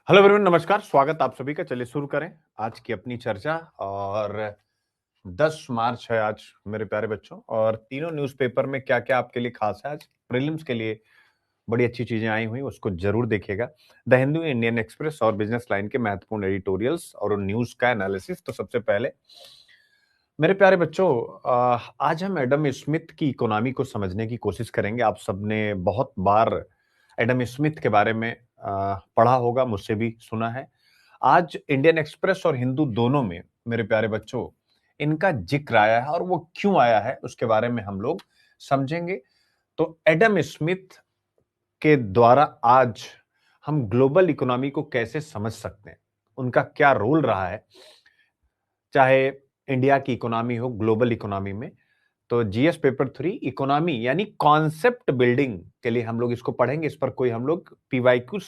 Hello everyone, नमस्कार। स्वागत आप सभी का। चलिए शुरू करें आज की अपनी चर्चा। और 10 मार्च है आज मेरे प्यारे बच्चों, और तीनों न्यूज़पेपर में क्या-क्या आपके लिए खास है। आज प्रीलिम्स के लिए बड़ी अच्छी चीजें आई हुई, उसको जरूर देखिएगा। द हिंदू, इंडियन एक्सप्रेस और बिजनेस लाइन के महत्वपूर्ण एडिटोरियल्स और उन न्यूज का एनालिसिस। तो सबसे पहले मेरे प्यारे बच्चों, आज हम एडम स्मिथ की इकोनॉमी को समझने की कोशिश करेंगे। आप सबने बहुत बार एडम स्मिथ के बारे में पढ़ा होगा, मुझसे भी सुना है। आज इंडियन एक्सप्रेस और हिंदू दोनों में मेरे प्यारे बच्चों इनका जिक्र आया है, और वो क्यों आया है उसके बारे में हम लोग समझेंगे। तो एडम स्मिथ के द्वारा आज हम ग्लोबल इकोनॉमी को कैसे समझ सकते हैं, उनका क्या रोल रहा है, चाहे इंडिया की इकोनॉमी हो ग्लोबल इकोनॉमी में। तो जीएस पेपर 3 इकोनॉमी यानी कॉन्सेप्ट बिल्डिंग के लिए हम लोग इसको पढ़ेंगे। इस पर कोई हम लोग पीवाईक्यू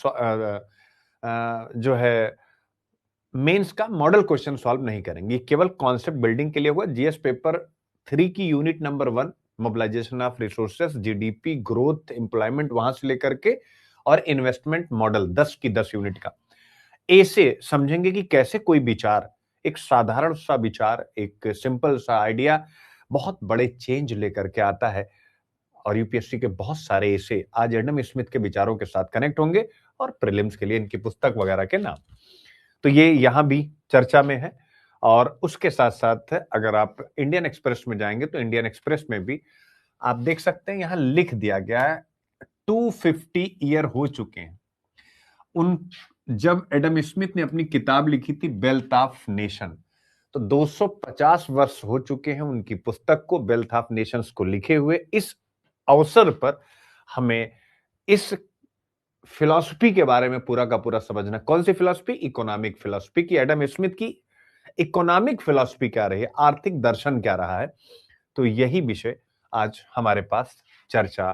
जो है मेंस का मॉडल क्वेश्चन सॉल्व नहीं करेंगे, ये केवल कॉन्सेप्ट बिल्डिंग के लिए होगा। जीएस पेपर 3 की unit number 1 mobilisation of resources, GDP growth, employment, वहां से लेकर के और इन्वेस्टमेंट मॉडल 10 की 10 यूनिट का ए से समझेंगे कि कैसे कोई विचार, एक साधारण सा विचार, एक सिंपल सा आइडिया बहुत बड़े चेंज लेकर के आता है। और यूपीएससी के बहुत सारे ऐसे आज एडम स्मिथ के विचारों के साथ कनेक्ट होंगे, और प्रीलिम्स के लिए इनकी पुस्तक वगैरह के नाम। तो ये यहां भी चर्चा में है। और उसके साथ साथ अगर आप इंडियन एक्सप्रेस में जाएंगे तो इंडियन एक्सप्रेस में भी आप देख सकते हैं, यहां लिख दिया गया है 250 ईयर हो चुके हैं उन जब एडम स्मिथ ने अपनी किताब लिखी थी वेल्थ ऑफ नेशन। तो 250 वर्ष हो चुके हैं उनकी पुस्तक को, वेल्थ ऑफ नेशंस को लिखे हुए। इस अवसर पर हमें इस फिलॉसफी के बारे में पूरा का पूरा समझना। कौन सी फिलॉसफी? इकोनॉमिक फिलॉसफी की। एडम स्मिथ की इकोनॉमिक फिलॉसफी क्या रही है, आर्थिक दर्शन क्या रहा है। तो यही विषय आज हमारे पास चर्चा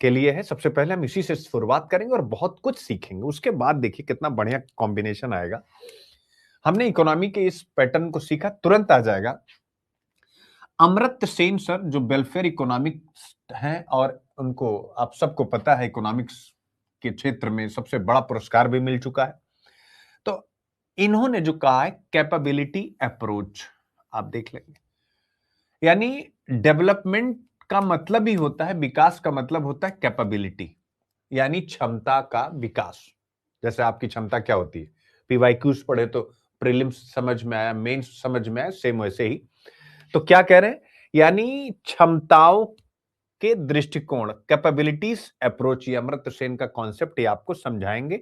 के लिए है। सबसे पहले हम इसी से शुरुआत करेंगे और बहुत कुछ सीखेंगे। उसके बाद देखिए कितना बढ़िया कॉम्बिनेशन आएगा। हमने इकोनॉमी के इस पैटर्न को सीखा, तुरंत आ जाएगा अमर्त्य सेन सर, जो वेलफेयर इकोनॉमिक्स हैं, और उनको आप सबको पता है इकोनॉमिक्स के क्षेत्र में सबसे बड़ा पुरस्कार भी मिल चुका है। तो इन्होंने जो कहा है कैपेबिलिटी अप्रोच, आप देख लेंगे। यानी डेवलपमेंट का मतलब ही होता है, विकास का मतलब होता है कैपेबिलिटी, यानी क्षमता का विकास। जैसे आपकी क्षमता क्या होती है, पीवाईक्यूज पढ़े तो प्रीलिम्स समझ में आया, मेंस समझ में आया, सेम वैसे ही। तो क्या कह रहे हैं, यानी क्षमताओं के दृष्टिकोण, कैपेबिलिटीज अप्रोच, ये अमर्त्य सेन का कॉन्सेप्ट, ये आपको समझाएंगे।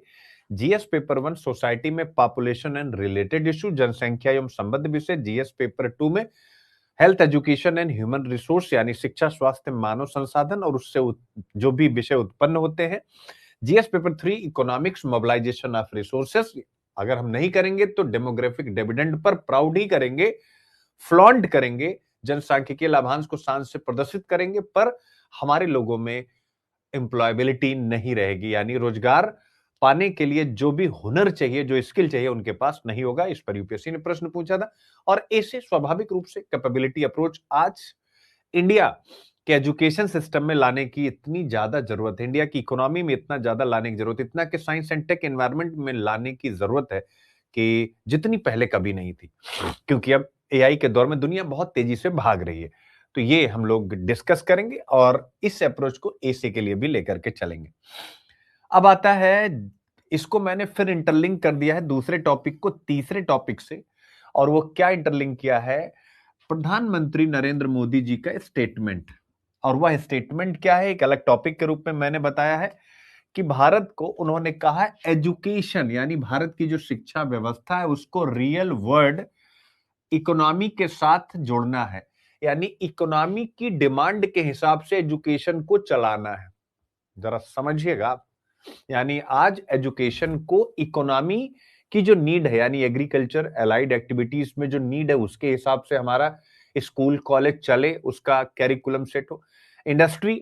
जीएस पेपर 1 सोसाइटी में पॉपुलेशन एंड रिलेटेड इशू, जनसंख्या एवं संबद्ध विषय। जीएस पेपर 2 में health, education and human resource, यानी शिक्षा, स्वास्थ्य, मानव संसाधन और उससे जो भी विषय उत्पन्न होते हैं। GS paper 3 economics, mobilisation of resources. अगर हम नहीं करेंगे तो डेमोग्राफिक डिविडेंड पर प्राउड ही करेंगे, फ्लॉन्ट करेंगे, जनसांख्यिकीय लाभांश को शान से प्रदर्शित करेंगे, पर हमारे लोगों में एम्प्लॉयबिलिटी नहीं रहेगी, यानी रोजगार पाने के लिए जो भी हुनर चाहिए, जो स्किल चाहिए, उनके पास नहीं होगा। इस पर यूपीएससी ने प्रश्न पूछा था। और ऐसे स्वाभाविक रूप से कैपेबिलिटी अप्रोच आज इंडिया के एजुकेशन सिस्टम में लाने की इतनी ज्यादा जरूरत है, इंडिया की इकोनॉमी में इतना ज्यादा लाने की जरूरत है, इतना कि साइंस एंड टेक एनवायरनमेंट में लाने की जरूरत है कि जितनी पहले कभी नहीं थी। क्योंकि अब एआई के दौर में दुनिया बहुत तेजी से भाग रही है। तो ये हम लोग डिस्कस करेंगे और इस अप्रोच को एसी के लिए भी लेकर के चलेंगे। अब आता है, इसको मैंने फिर इंटरलिंक कर दिया है दूसरे टॉपिक को तीसरे टॉपिक से। और वो क्या इंटरलिंक किया है, प्रधानमंत्री नरेंद्र मोदी जी का स्टेटमेंट। और वह स्टेटमेंट क्या है, एक अलग टॉपिक के रूप में मैंने बताया है कि भारत को उन्होंने कहा एजुकेशन, यानी भारत की जो शिक्षा व्यवस्था है उसको रियल वर्ल्ड इकोनॉमी के साथ जोड़ना है, यानी इकोनॉमी की डिमांड के हिसाब से एजुकेशन को चलाना है। जरा समझिएगा आप, यानी आज एजुकेशन को इकोनॉमी की जो नीड है, यानी एग्रीकल्चर एलाइड एक्टिविटीज में जो नीड है उसके हिसाब से हमारा स्कूल कॉलेज चले, उसका कैरिकुलम सेट हो। इंडस्ट्री,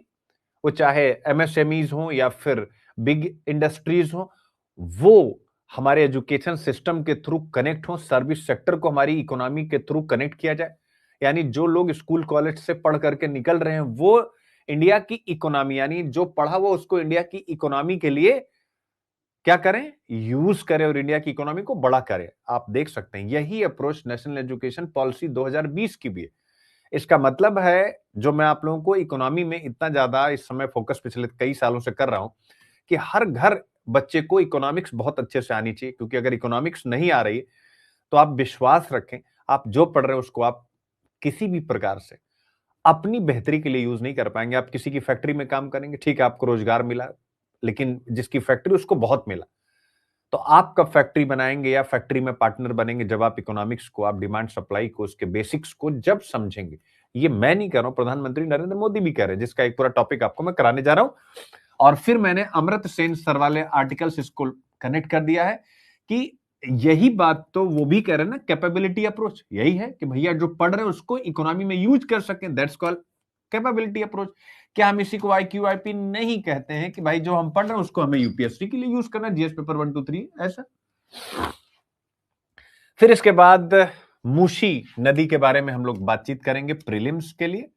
वो चाहे एमएसएमईज हो या फिर बिग इंडस्ट्रीज हो, वो हमारे एजुकेशन सिस्टम के थ्रू कनेक्ट हो। सर्विस सेक्टर को हमारी इकोनॉमी के थ्रू कनेक्ट किया जाए, यानी जो लोग स्कूल कॉलेज से पढ़ करके निकल रहे हैं वो इंडिया की इकोनॉमी, यानी जो पढ़ा वो उसको इंडिया की इकोनॉमी के लिए क्या करें, यूज करें और इंडिया की इकोनॉमी को बड़ा करें। आप देख सकते हैं यही अप्रोच नेशनल एजुकेशन पॉलिसी 2020 की भी है। इसका मतलब है, जो मैं आप लोगों को इकोनॉमी में इतना ज्यादा इस समय फोकस पिछले कई सालों से कर रहा हूं, कि हर घर बच्चे को इकोनॉमिक्स बहुत अच्छे से आनी चाहिए, क्योंकि अगर इकोनॉमिक्स नहीं आ रही तो आप विश्वास रखें, आप जो पढ़ रहे हो उसको आप किसी भी प्रकार से अपनी बेहतरी के लिए यूज नहीं कर पाएंगे। आप किसी की फैक्ट्री में काम करेंगे, ठीक है, आपको रोजगार मिला, लेकिन जिसकी फैक्ट्री उसको बहुत मिला। तो आप कब फैक्ट्री बनाएंगे या फैक्ट्री में पार्टनर बनेंगे, जब आप इकोनॉमिक्स को, आप डिमांड सप्लाई को, उसके बेसिक्स को जब समझेंगे। ये मैं नहीं कह रहा हूं, प्रधानमंत्री नरेंद्र मोदी भी कह रहे हैं, जिसका एक पूरा टॉपिक आपको मैं कराने जा रहा हूं। और फिर मैंने अमर्त्य सेन सर वाले आर्टिकल्स इसको कनेक्ट कर दिया है कि यही बात तो वो भी कह रहे हैं ना, कैपेबिलिटी अप्रोच यही है कि भैया जो पढ़ रहे हैं उसको इकोनॉमी में यूज कर सकें, दैट्स कॉल्ड कैपेबिलिटी अप्रोच। क्या हम इसी को आईक्यू आईपी नहीं कहते हैं कि भाई जो हम पढ़ रहे हैं उसको हमें यूपीएससी के लिए यूज करना, जीएस पेपर 1 2 3 ऐसा। फिर इसके बाद मूसी नदी के बारे में हम लोग बातचीत करेंगे प्रीलिम्स के लिए,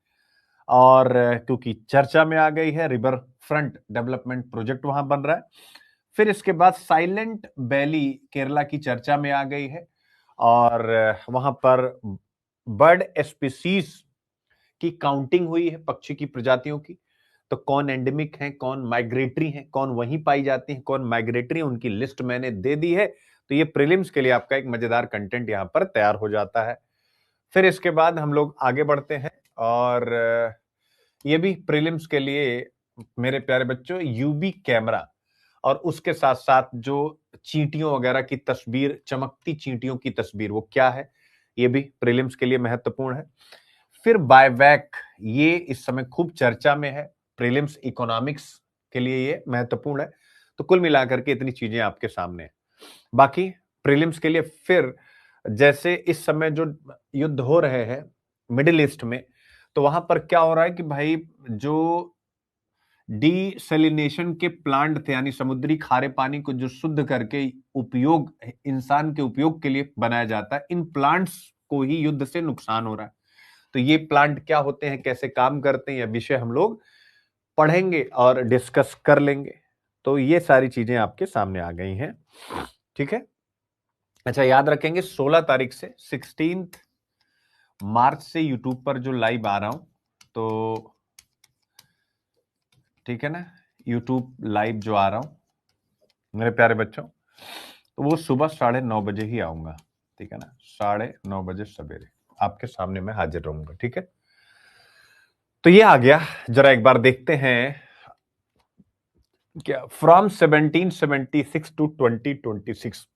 और क्योंकि चर्चा में आ गई है, रिवर फ्रंट डेवलपमेंट प्रोजेक्ट वहां बन रहा है। फिर इसके बाद साइलेंट वैली केरला की चर्चा में आ गई है, और वहां पर बर्ड स्पीसीज की काउंटिंग हुई है, पक्षी की प्रजातियों की। तो कौन एंडेमिक है, कौन माइग्रेटरी है, कौन वहीं पाई जाती है, कौन माइग्रेटरी, उनकी लिस्ट मैंने दे दी है। तो ये प्रीलिम्स के लिए आपका एक मजेदार कंटेंट यहां पर तैयार हो जाता है। फिर इसके बाद हम लोग आगे बढ़ते हैं, और ये भी प्रीलिम्स के लिए मेरे प्यारे बच्चों, यूवी कैमरा और उसके साथ साथ जो चींटियों वगैरह की तस्वीर, चमकती चींटियों की तस्वीर, वो क्या है, ये भी प्रीलिम्स के लिए महत्वपूर्ण है। फिर बायबैक, ये इस समय खूब चर्चा में है, प्रीलिम्स इकोनॉमिक्स के लिए ये महत्वपूर्ण है। तो कुल मिलाकर के इतनी चीजें आपके सामने हैं। बाकी प्रीलिम्स के लिए फिर, जैसे इस समय जो युद्ध हो रहे हैं मिडिल ईस्ट में, तो वहां पर क्या हो रहा है कि भाई जो डीसैलिनेशन के प्लांट थे, यानी समुद्री खारे पानी को जो शुद्ध करके उपयोग, इंसान के उपयोग के लिए बनाया जाता है, इन प्लांट्स को ही युद्ध से नुकसान हो रहा है। तो ये प्लांट क्या होते हैं, कैसे काम करते हैं, यह विषय हम लोग पढ़ेंगे और डिस्कस कर लेंगे। तो ये सारी चीजें आपके सामने आ गई हैं, ठीक है। अच्छा, याद रखेंगे 16 तारीख से 16 मार्च से यूट्यूब पर जो लाइव आ रहा हूं, तो ठीक है ना, यूट्यूब लाइव जो आ रहा हूं मेरे प्यारे बच्चों, तो वो सुबह 9:30 बजे ही आऊंगा, ठीक है ना, 9:30 बजे सवेरे आपके सामने मैं हाजिर रहूंगा, ठीक है। तो ये आ गया, जरा एक बार देखते हैं क्या, from 1776 to 2026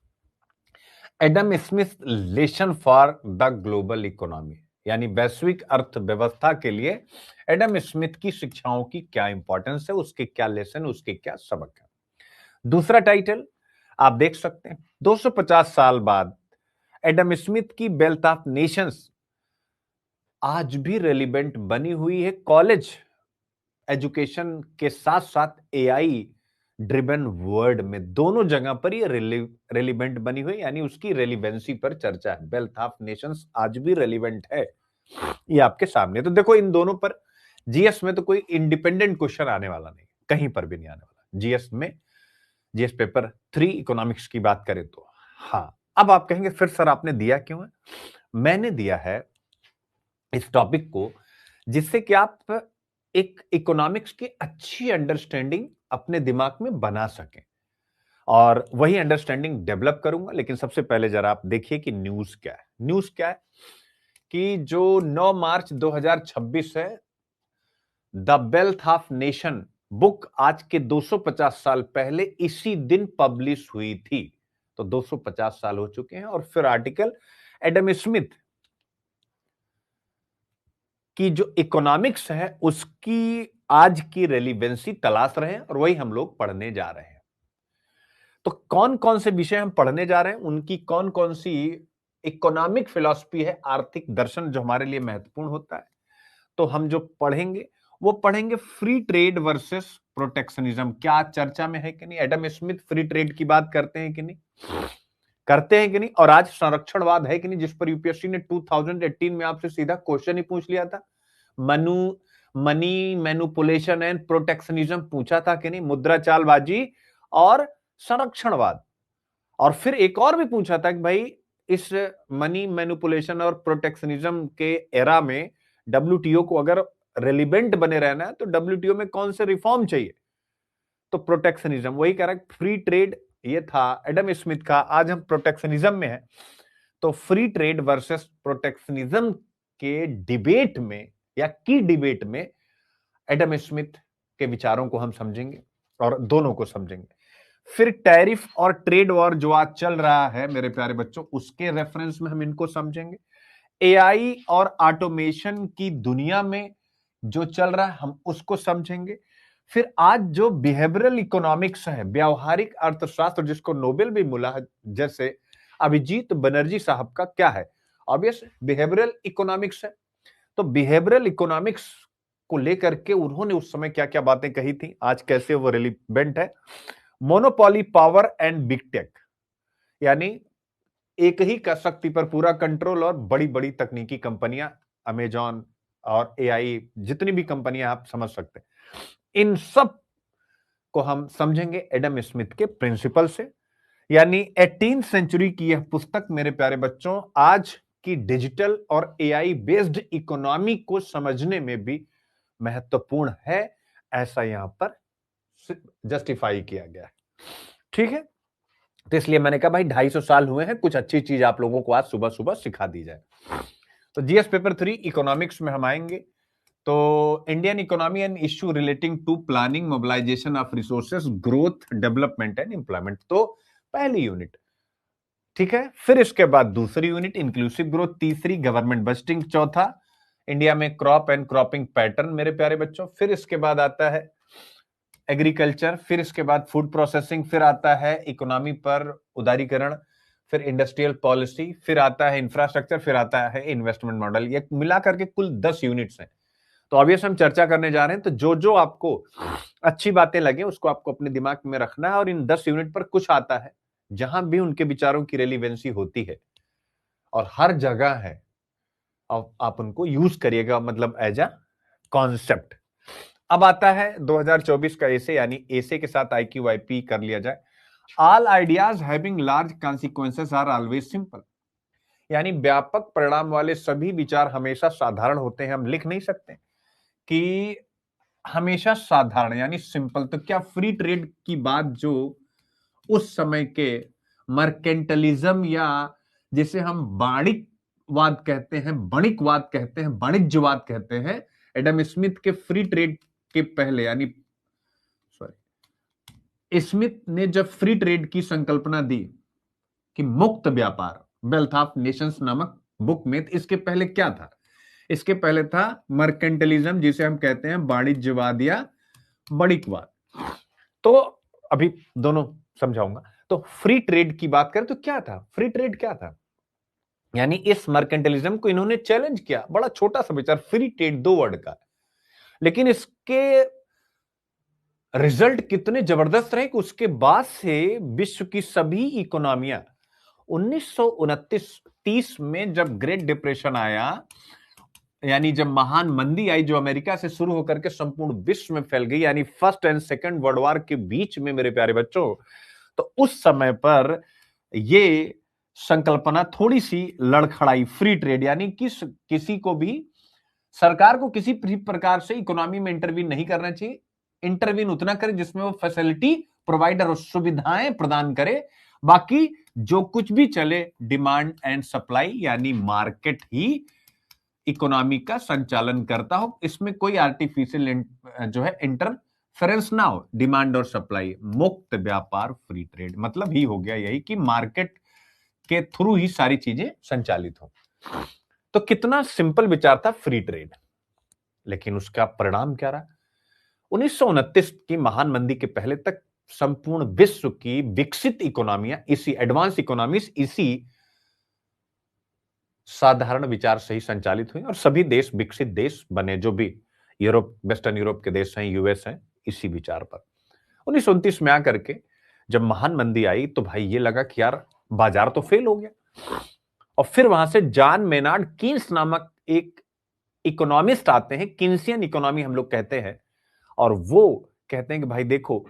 Adam Smith lesson for the global economy, यानी वैश्विक अर्थव्यवस्था के लिए एडम स्मिथ की शिक्षाओं की क्या इंपॉर्टेंस है, उसके क्या लेसन, उसके क्या सबक है। दूसरा टाइटल आप देख सकते हैं, 250 साल बाद एडम स्मिथ की वेल्थ ऑफ नेशंस आज भी रेलिवेंट बनी हुई है। कॉलेज एजुकेशन के साथ साथ एआई ड्रिवन वर्ल्ड में, दोनों जगह पर ये रेलिवेंट बनी हुई, यानी उसकी रेलिवेंसी पर चर्चा है। वेल्थ ऑफ नेशंस आज भी रेलिवेंट है, ये आपके सामने। तो देखो, इन दोनों पर जीएस में तो कोई इंडिपेंडेंट क्वेश्चन आने वाला नहीं, कहीं पर भी नहीं आने वाला जीएस में। जीएस पेपर 3 इकोनॉमिक्स की बात करें तो हाँ। अब आप कहेंगे फिर सर आपने दिया क्यों है? मैंने दिया है इस टॉपिक को जिससे कि आप एक इकोनॉमिक्स की अच्छी अंडरस्टैंडिंग अपने दिमाग में बना सकें, और वही अंडरस्टैंडिंग डेवलप करूंगा। लेकिन सबसे पहले जरा आप देखिए कि न्यूज क्या है। न्यूज क्या है कि जो 9 मार्च 2026 है, the wealth of nation book आज के 250 साल पहले इसी दिन पब्लिश हुई थी। तो 250 साल हो चुके हैं। और फिर आर्टिकल एडम स्मिथ की जो इकोनॉमिक्स है उसकी आज की रेलिवेंसी तलाश रहे हैं, और वही हम लोग पढ़ने जा रहे हैं। तो कौन कौन से विषय हम पढ़ने जा रहे हैं, उनकी कौन कौन सी इकोनॉमिक फिलॉसफी है, आर्थिक दर्शन जो हमारे लिए महत्वपूर्ण होता है, तो हम जो पढ़ेंगे वो पढ़ेंगे फ्री ट्रेड वर्सेस प्रोटेक्शनिज्म। क्या चर्चा में है कि नहीं? एडम स्मिथ फ्री ट्रेड की बात करते हैं कि नहीं, करते हैं कि नहीं? और आज संरक्षणवाद है कि नहीं, जिस पर यूपीएससी ने 2018 में आपसे सीधा क्वेश्चन ही पूछ लिया था। मनी मैनुपुलेशन एंड प्रोटेक्शनिज्म पूछा था कि नहीं, मुद्रा चालबाजी और संरक्षणवाद। और फिर एक और भी पूछा था कि भाई इस मनी मैनिपुलेशन और प्रोटेक्शनिज्म के एरा में डब्ल्यूटीओ को अगर रेलिवेंट बने रहना है तो डब्ल्यूटीओ में कौन से रिफॉर्म चाहिए? तो प्रोटेक्शनिज्म, वही कह रहा है फ्री ट्रेड, ये था एडम स्मिथ का। आज हम प्रोटेक्शनिज्म में है, तो फ्री ट्रेड वर्सेस प्रोटेक्शनिज्म के डिबेट में या की डिबेट में एडम स्मिथ के विचारों को हम समझेंगे और दोनों को समझेंगे। फिर टैरिफ और ट्रेड वॉर जो आज चल रहा है मेरे प्यारे बच्चों, उसके रेफरेंस में हम इनको समझेंगे। एआई और ऑटोमेशन की दुनिया में जो चल रहा है हम उसको समझेंगे। फिर आज जो बिहेवियरल इकोनॉमिक्स है, व्यवहारिक अर्थशास्त्र, जिसको नोबेल भी मिला है, जैसे अभिजीत बनर्जी साहब का, क्या है? ऑब्वियस बिहेवियरल इकोनॉमिक्स है। तो बिहेवियरल इकोनॉमिक्स को लेकर के उन्होंने उस समय क्या क्या बातें कही थी, आज कैसे वो रिलेवेंट है। Monopoly power and big tech, यानी एक ही का शक्ति पर पूरा कंट्रोल और बड़ी बड़ी तकनीकी कंपनियां, अमेजॉन और एआई, जितनी भी कंपनियां आप समझ सकते हैं, इन सब को हम समझेंगे एडम स्मिथ के प्रिंसिपल से। यानी 18th सेंचुरी की यह पुस्तक मेरे प्यारे बच्चों आज की डिजिटल और एआई बेस्ड इकोनॉमी को समझने में भी महत्वपूर्ण है, ऐसा यहां पर जस्टिफाई किया गया है। ठीक है, तो इसलिए मैंने कहा भाई 250 साल हुए हैं, कुछ अच्छी चीज आप लोगों को आज सुबह सुबह सिखा दी जाए। तो जीएस पेपर 3 इकोनॉमिक्स में हम आएंगे। तो Indian economy and issue relating to planning, mobilisation of resources, growth, development and employment, तो पहली यूनिट। ठीक है, फिर इसके बाद दूसरी यूनिट इंक्लूसिव ग्रोथ, तीसरी गवर्नमेंट बजटिंग, चौथा इंडिया में क्रॉप एंड क्रॉपिंग पैटर्न मेरे प्यारे बच्चों। फिर इसके बाद आता है एग्रीकल्चर, फिर इसके बाद फूड प्रोसेसिंग, फिर आता है इकोनॉमी पर उदारीकरण, फिर इंडस्ट्रियल पॉलिसी, फिर आता है इंफ्रास्ट्रक्चर, फिर आता है इन्वेस्टमेंट मॉडल। ये मिलाकर के कुल 10 यूनिट्स हैं। तो ऑब्वियस हम चर्चा करने जा रहे हैं, तो जो जो आपको अच्छी बातें लगे उसको आपको अपने दिमाग में रखना है। और इन 10 यूनिट पर कुछ आता है जहां भी उनके विचारों की रेलिवेंसी होती है और हर जगह है, आप उनको यूज करिएगा, मतलब एज अ कॉन्सेप्ट। अब आता है 2024 का एसे, यानी एसे के साथ IQ-IP कर लिया जाए। All ideas having large consequences are always simple, यानी व्यापक परिणाम वाले सभी विचार हमेशा साधारण होते हैं। हम लिख नहीं सकते कि हमेशा साधारण यानी सिंपल। तो क्या फ्री ट्रेड की बात जो उस समय के मर्केंटलिज्म, या जिसे हम वाणिज्यवाद कहते हैं, वणिकवाद कहते हैं, वाणिज्यवाद कहते हैं, एडम स्मिथ के फ्री ट्रेड के पहले, यानी स्मिथ ने जब फ्री ट्रेड की संकल्पना दी कि मुक्त व्यापार, वेल्थ ऑफ नेशंस नामक बुक में, इसके पहले क्या था? इसके पहले था मर्केंटलिज्म, जिसे हम कहते हैं वाणिज्यवाद या वणिकवाद। तो अभी दोनों समझाऊंगा। तो फ्री ट्रेड की बात करें तो क्या था फ्री ट्रेड? क्या था? यानी इस मर्केंटलिज्म को इन्होंने चैलेंज किया। बड़ा छोटा सा विचार, फ्री ट्रेड, 2 वर्ड का, लेकिन इसके रिजल्ट कितने जबरदस्त रहे कि उसके बाद से विश्व की सभी इकोनॉमियां 1929-30 में जब ग्रेट डिप्रेशन आया, यानी जब महान मंदी आई जो अमेरिका से शुरू होकर के संपूर्ण विश्व में फैल गई, यानी first and second world war के बीच में मेरे प्यारे बच्चों, तो उस समय पर ये संकल्पना थोड़ी सी लड़खड़ाई। फ्री ट्रेड यानी किसी को भी, सरकार को किसी भी प्रकार से इकोनॉमी में इंटरवीन नहीं करना चाहिए। इंटरवीन उतना करे जिसमें वो फैसिलिटी प्रोवाइडर और सुविधाएं प्रदान करे, बाकी जो कुछ भी चले डिमांड एंड सप्लाई, यानी मार्केट ही इकोनॉमी का संचालन करता हो। इसमें कोई आर्टिफिशियल जो है इंटरफेरेंस ना हो। डिमांड और सप्लाई, मुक्त व्यापार, फ्री ट्रेड, मतलब ही हो गया यही कि मार्केट के थ्रू ही सारी चीजें संचालित हो। तो कितना सिंपल विचार था फ्री ट्रेड, लेकिन उसका परिणाम क्या रहा? 1929 की महान मंदी के पहले तक संपूर्ण विश्व की विकसित इकोनॉमियां, इसी एडवांस इकोनॉमीज, इसी साधारण विचार से ही संचालित हुई और सभी देश विकसित देश बने, जो भी यूरोप, वेस्टर्न यूरोप के देश हैं, यूएस हैं, इसी विचार पर। 1929 में आकर के जब महान मंदी आई तो भाई ये लगा कि यार बाजार तो फेल हो गया। और फिर वहां से जॉन मेनार्ड कीन्स नामक एक इकोनॉमिस्ट आते हैं, किन्सियन इकोनॉमी हम लोग कहते हैं, और वो कहते हैं कि भाई देखो,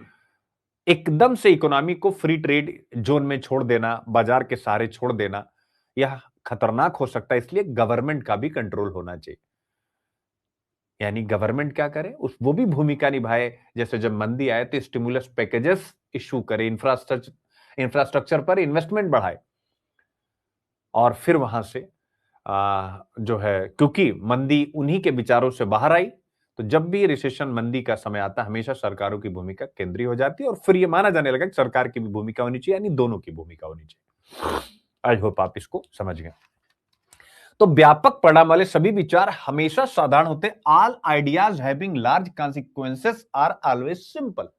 एकदम से इकोनॉमी को फ्री ट्रेड जोन में छोड़ देना, बाजार के सहारे छोड़ देना, यह खतरनाक हो सकता है। इसलिए गवर्नमेंट का भी कंट्रोल होना चाहिए। यानी गवर्नमेंट क्या करे, उस वो भी भूमिका निभाए। जैसे जब मंदी आए तो स्टिमुलस पैकेजेस इशू करे, इंफ्रास्ट्रक्चर पर इन्वेस्टमेंट बढ़ाए, और फिर वहां से जो है, क्योंकि मंदी उन्हीं के विचारों से बाहर आई, तो जब भी रिसेशन मंदी का समय आता है, हमेशा सरकारों की भूमिका केंद्रीय हो जाती है, और फिर यह माना जाने लगा कि सरकार की भी भूमिका होनी चाहिए, यानी दोनों की भूमिका होनी चाहिए। आई होप आप इसको समझ गए। तो व्यापक परिणाम वाले सभी विचार हमेशा साधारण होते हैं। All ideas having large consequences are always simple.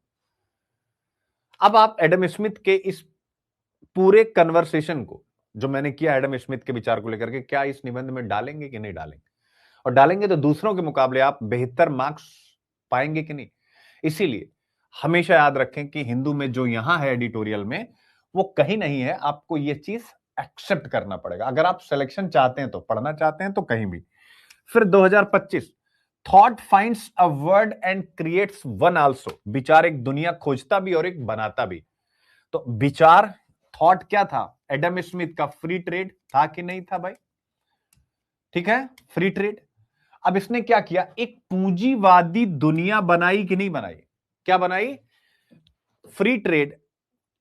अब आप एडम स्मिथ के इस पूरे कन्वर्सेशन को जो मैंने किया एडम स्मिथ के विचार को लेकर के, क्या इस निबंध में डालेंगे कि नहीं डालेंगे, और डालेंगे तो दूसरों के मुकाबले आप बेहतर मार्क्स पाएंगे कि नहीं। इसीलिए हमेशा याद रखें कि हिंदू में जो यहां है एडिटोरियल में, वो कहीं नहीं है। आपको यह चीज एक्सेप्ट करना पड़ेगा। अगर आप सिलेक्शन चाहते हैं, तो पढ़ना चाहते हैं, तो कहीं भी। फिर 2025, thought finds a word and creates one also. विचार एक दुनिया खोजता भी और एक बनाता भी। तो विचार, थॉट क्या था एडम स्मिथ का? फ्री ट्रेड था कि नहीं था भाई? ठीक है, फ्री ट्रेड। अब इसने क्या किया, एक पूंजीवादी दुनिया बनाई कि नहीं बनाई? क्या बनाई? Free trade.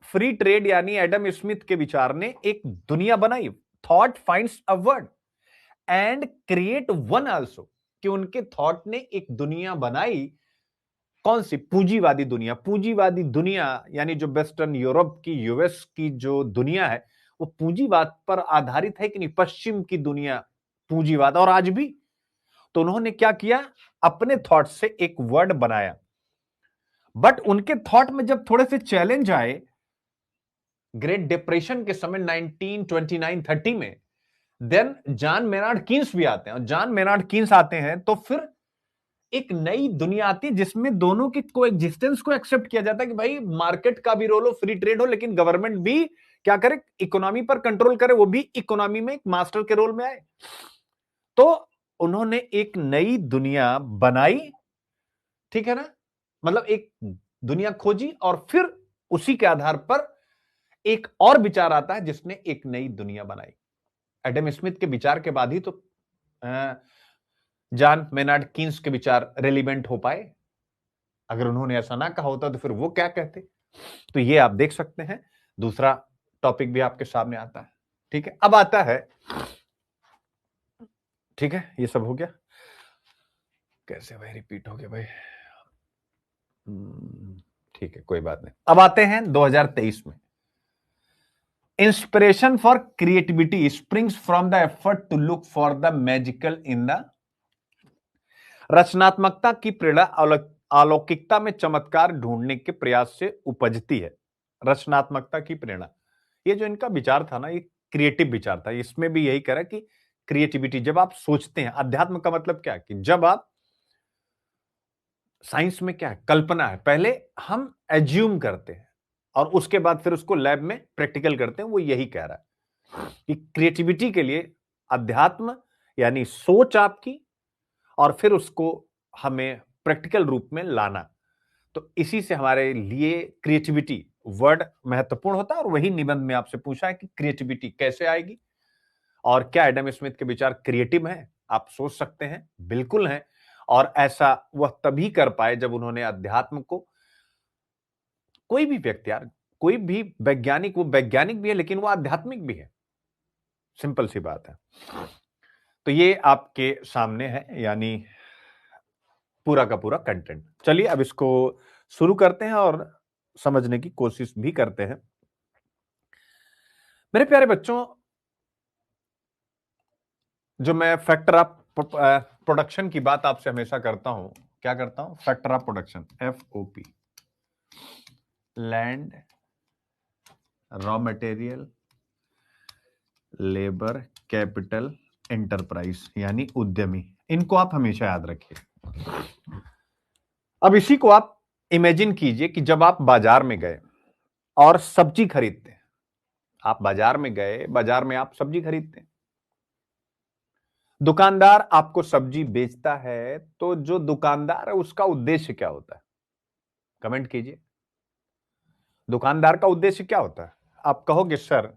फ्री ट्रेड यानी एडम स्मिथ के विचार ने एक दुनिया बनाई। Thought finds a word and create one also, कि उनके थॉट ने एक दुनिया बनाई। कौन सी? पूंजीवादी दुनिया। पूंजीवादी दुनिया यानी जो वेस्टर्न यूरोप की, यूएस की जो दुनिया है, वो पूंजीवाद पर आधारित है कि नहीं? पश्चिम की दुनिया पूंजीवाद, और आज भी। तो उन्होंने क्या किया, अपने थॉट से एक वर्ड बनाया। बट उनके थॉट में जब थोड़े से चैलेंज आए, ग्रेट डिप्रेशन के समय 1929-30 में, देन जॉन मेनार्ड कीन्स भी आते हैं। और जॉन मेनार्ड कीन्स आते हैं तो फिर एक नई दुनिया आती है, जिसमें दोनों की कोएग्जिस्टेंस को एक्सेप्ट किया जाता है कि भाई मार्केट का भी रोल हो, फ्री ट्रेड हो, लेकिन गवर्नमेंट भी क्या करे, इकोनॉमी पर कंट्रोल करे, वो भी इकोनॉमी में एक मास्टर के रोल में आए। तो उन्होंने एक नई दुनिया बनाई, ठीक है ना, मतलब एक दुनिया खोजी, और फिर उसी के आधार पर एक और विचार आता है जिसने एक नई दुनिया बनाई। एडम स्मिथ के विचार के बाद ही तो जॉन मेनार्ड कीन्स के विचार रेलिवेंट हो पाए। अगर उन्होंने ऐसा ना कहा होता तो फिर वो क्या कहते? तो ये आप देख सकते हैं। दूसरा टॉपिक भी आपके सामने आता है। ठीक है, अब आता है, ठीक है, ये सब हो गया। कैसे भाई रिपीट हो गया भाई? ठीक है, कोई बात नहीं। अब आते हैं 2023 में। Inspiration for creativity springs from the effort to look for the magical in the. रचनात्मकता की प्रेरणा अलौकिकता में चमत्कार ढूंढने के प्रयास से उपजती है। रचनात्मकता की प्रेरणा, ये जो इनका विचार था ना, ये क्रिएटिव विचार था। इसमें भी यही करा कि क्रिएटिविटी, जब आप सोचते हैं, अध्यात्म का मतलब क्या है कि जब आप, साइंस में क्या है, कल्पना है, पहले हम एज्यूम करते हैं और उसके बाद फिर उसको लैब में प्रैक्टिकल करते हैं। वो यही कह रहा है कि क्रिएटिविटी के लिए अध्यात्म यानी सोच आपकी, और फिर उसको हमें प्रैक्टिकल रूप में लाना। तो इसी से हमारे लिए क्रिएटिविटी वर्ड महत्वपूर्ण होता है। और वही निबंध में आपसे पूछा है कि क्रिएटिविटी कैसे आएगी, और क्या एडम स्मिथ के विचार क्रिएटिव हैं? आप सोच सकते हैं, बिल्कुल हैं। और ऐसा वह तभी कर पाए जब उन्होंने अध्यात्म को, कोई भी व्यक्ति यार, कोई भी वैज्ञानिक, वो वैज्ञानिक भी है लेकिन वो आध्यात्मिक भी है। सिंपल सी बात है। तो ये आपके सामने है, यानी पूरा का पूरा कंटेंट। चलिए अब इसको शुरू करते हैं और समझने की कोशिश भी करते हैं। मेरे प्यारे बच्चों, जो मैं फैक्टर ऑफ प्रोडक्शन की बात आपसे हमेशा करता हूं, क्या करता हूं? Factor of production, FOP, land, raw material, labour, capital, enterprise यानी उद्यमी। इनको आप हमेशा याद रखिए। अब इसी को आप इमेजिन कीजिए कि जब आप बाजार में गए और सब्जी खरीदते हैं। आप बाजार में गए, बाजार में आप सब्जी खरीदते हैं, दुकानदार आपको सब्जी बेचता है, तो जो दुकानदार है उसका उद्देश्य क्या होता है? कमेंट कीजिए। दुकानदार का उद्देश्य क्या होता है? आप कहोगे सर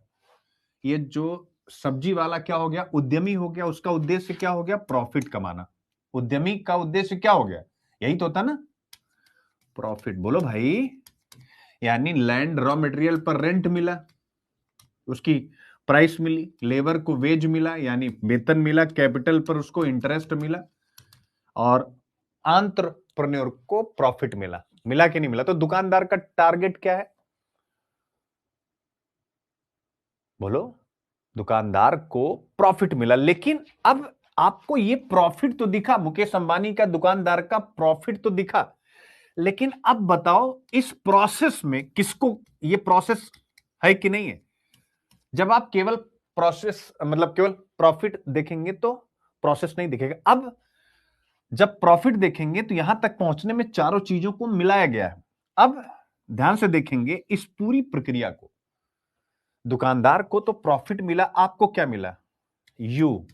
ये जो सब्जी वाला क्या हो गया, उद्यमी हो गया, उसका उद्देश्य क्या हो गया, प्रॉफिट कमाना। उद्यमी का उद्देश्य क्या हो गया, यही तो होता ना, प्रॉफिट। बोलो भाई, यानी लैंड रॉ मटेरियल पर रेंट मिला, उसकी प्राइस मिली, लेबर को वेज मिला यानी वेतन मिला, कैपिटल पर उसको इंटरेस्ट मिला, और एंटरप्रेन्योर को प्रॉफिट मिला। मिला कि नहीं मिला? तो दुकानदार का टारगेट क्या है? बोलो। दुकानदार को प्रॉफिट मिला, लेकिन अब आपको ये प्रॉफिट तो दिखा, मुकेश अंबानी का दुकानदार का प्रॉफिट तो दिखा, लेकिन अब बताओ इस प्रोसेस में किसको, ये प्रोसेस है कि नहीं है? जब आप केवल प्रोसेस मतलब केवल प्रॉफिट देखेंगे तो प्रोसेस नहीं दिखेगा। अब जब प्रॉफिट देखेंगे तो यहां तक पहुंचने में चारों चीजों को मिलाया गया है। अब ध्यान से देखेंगे इस पूरी प्रक्रिया को। दुकानदार को तो प्रॉफिट मिला, आपको क्या मिला? यू।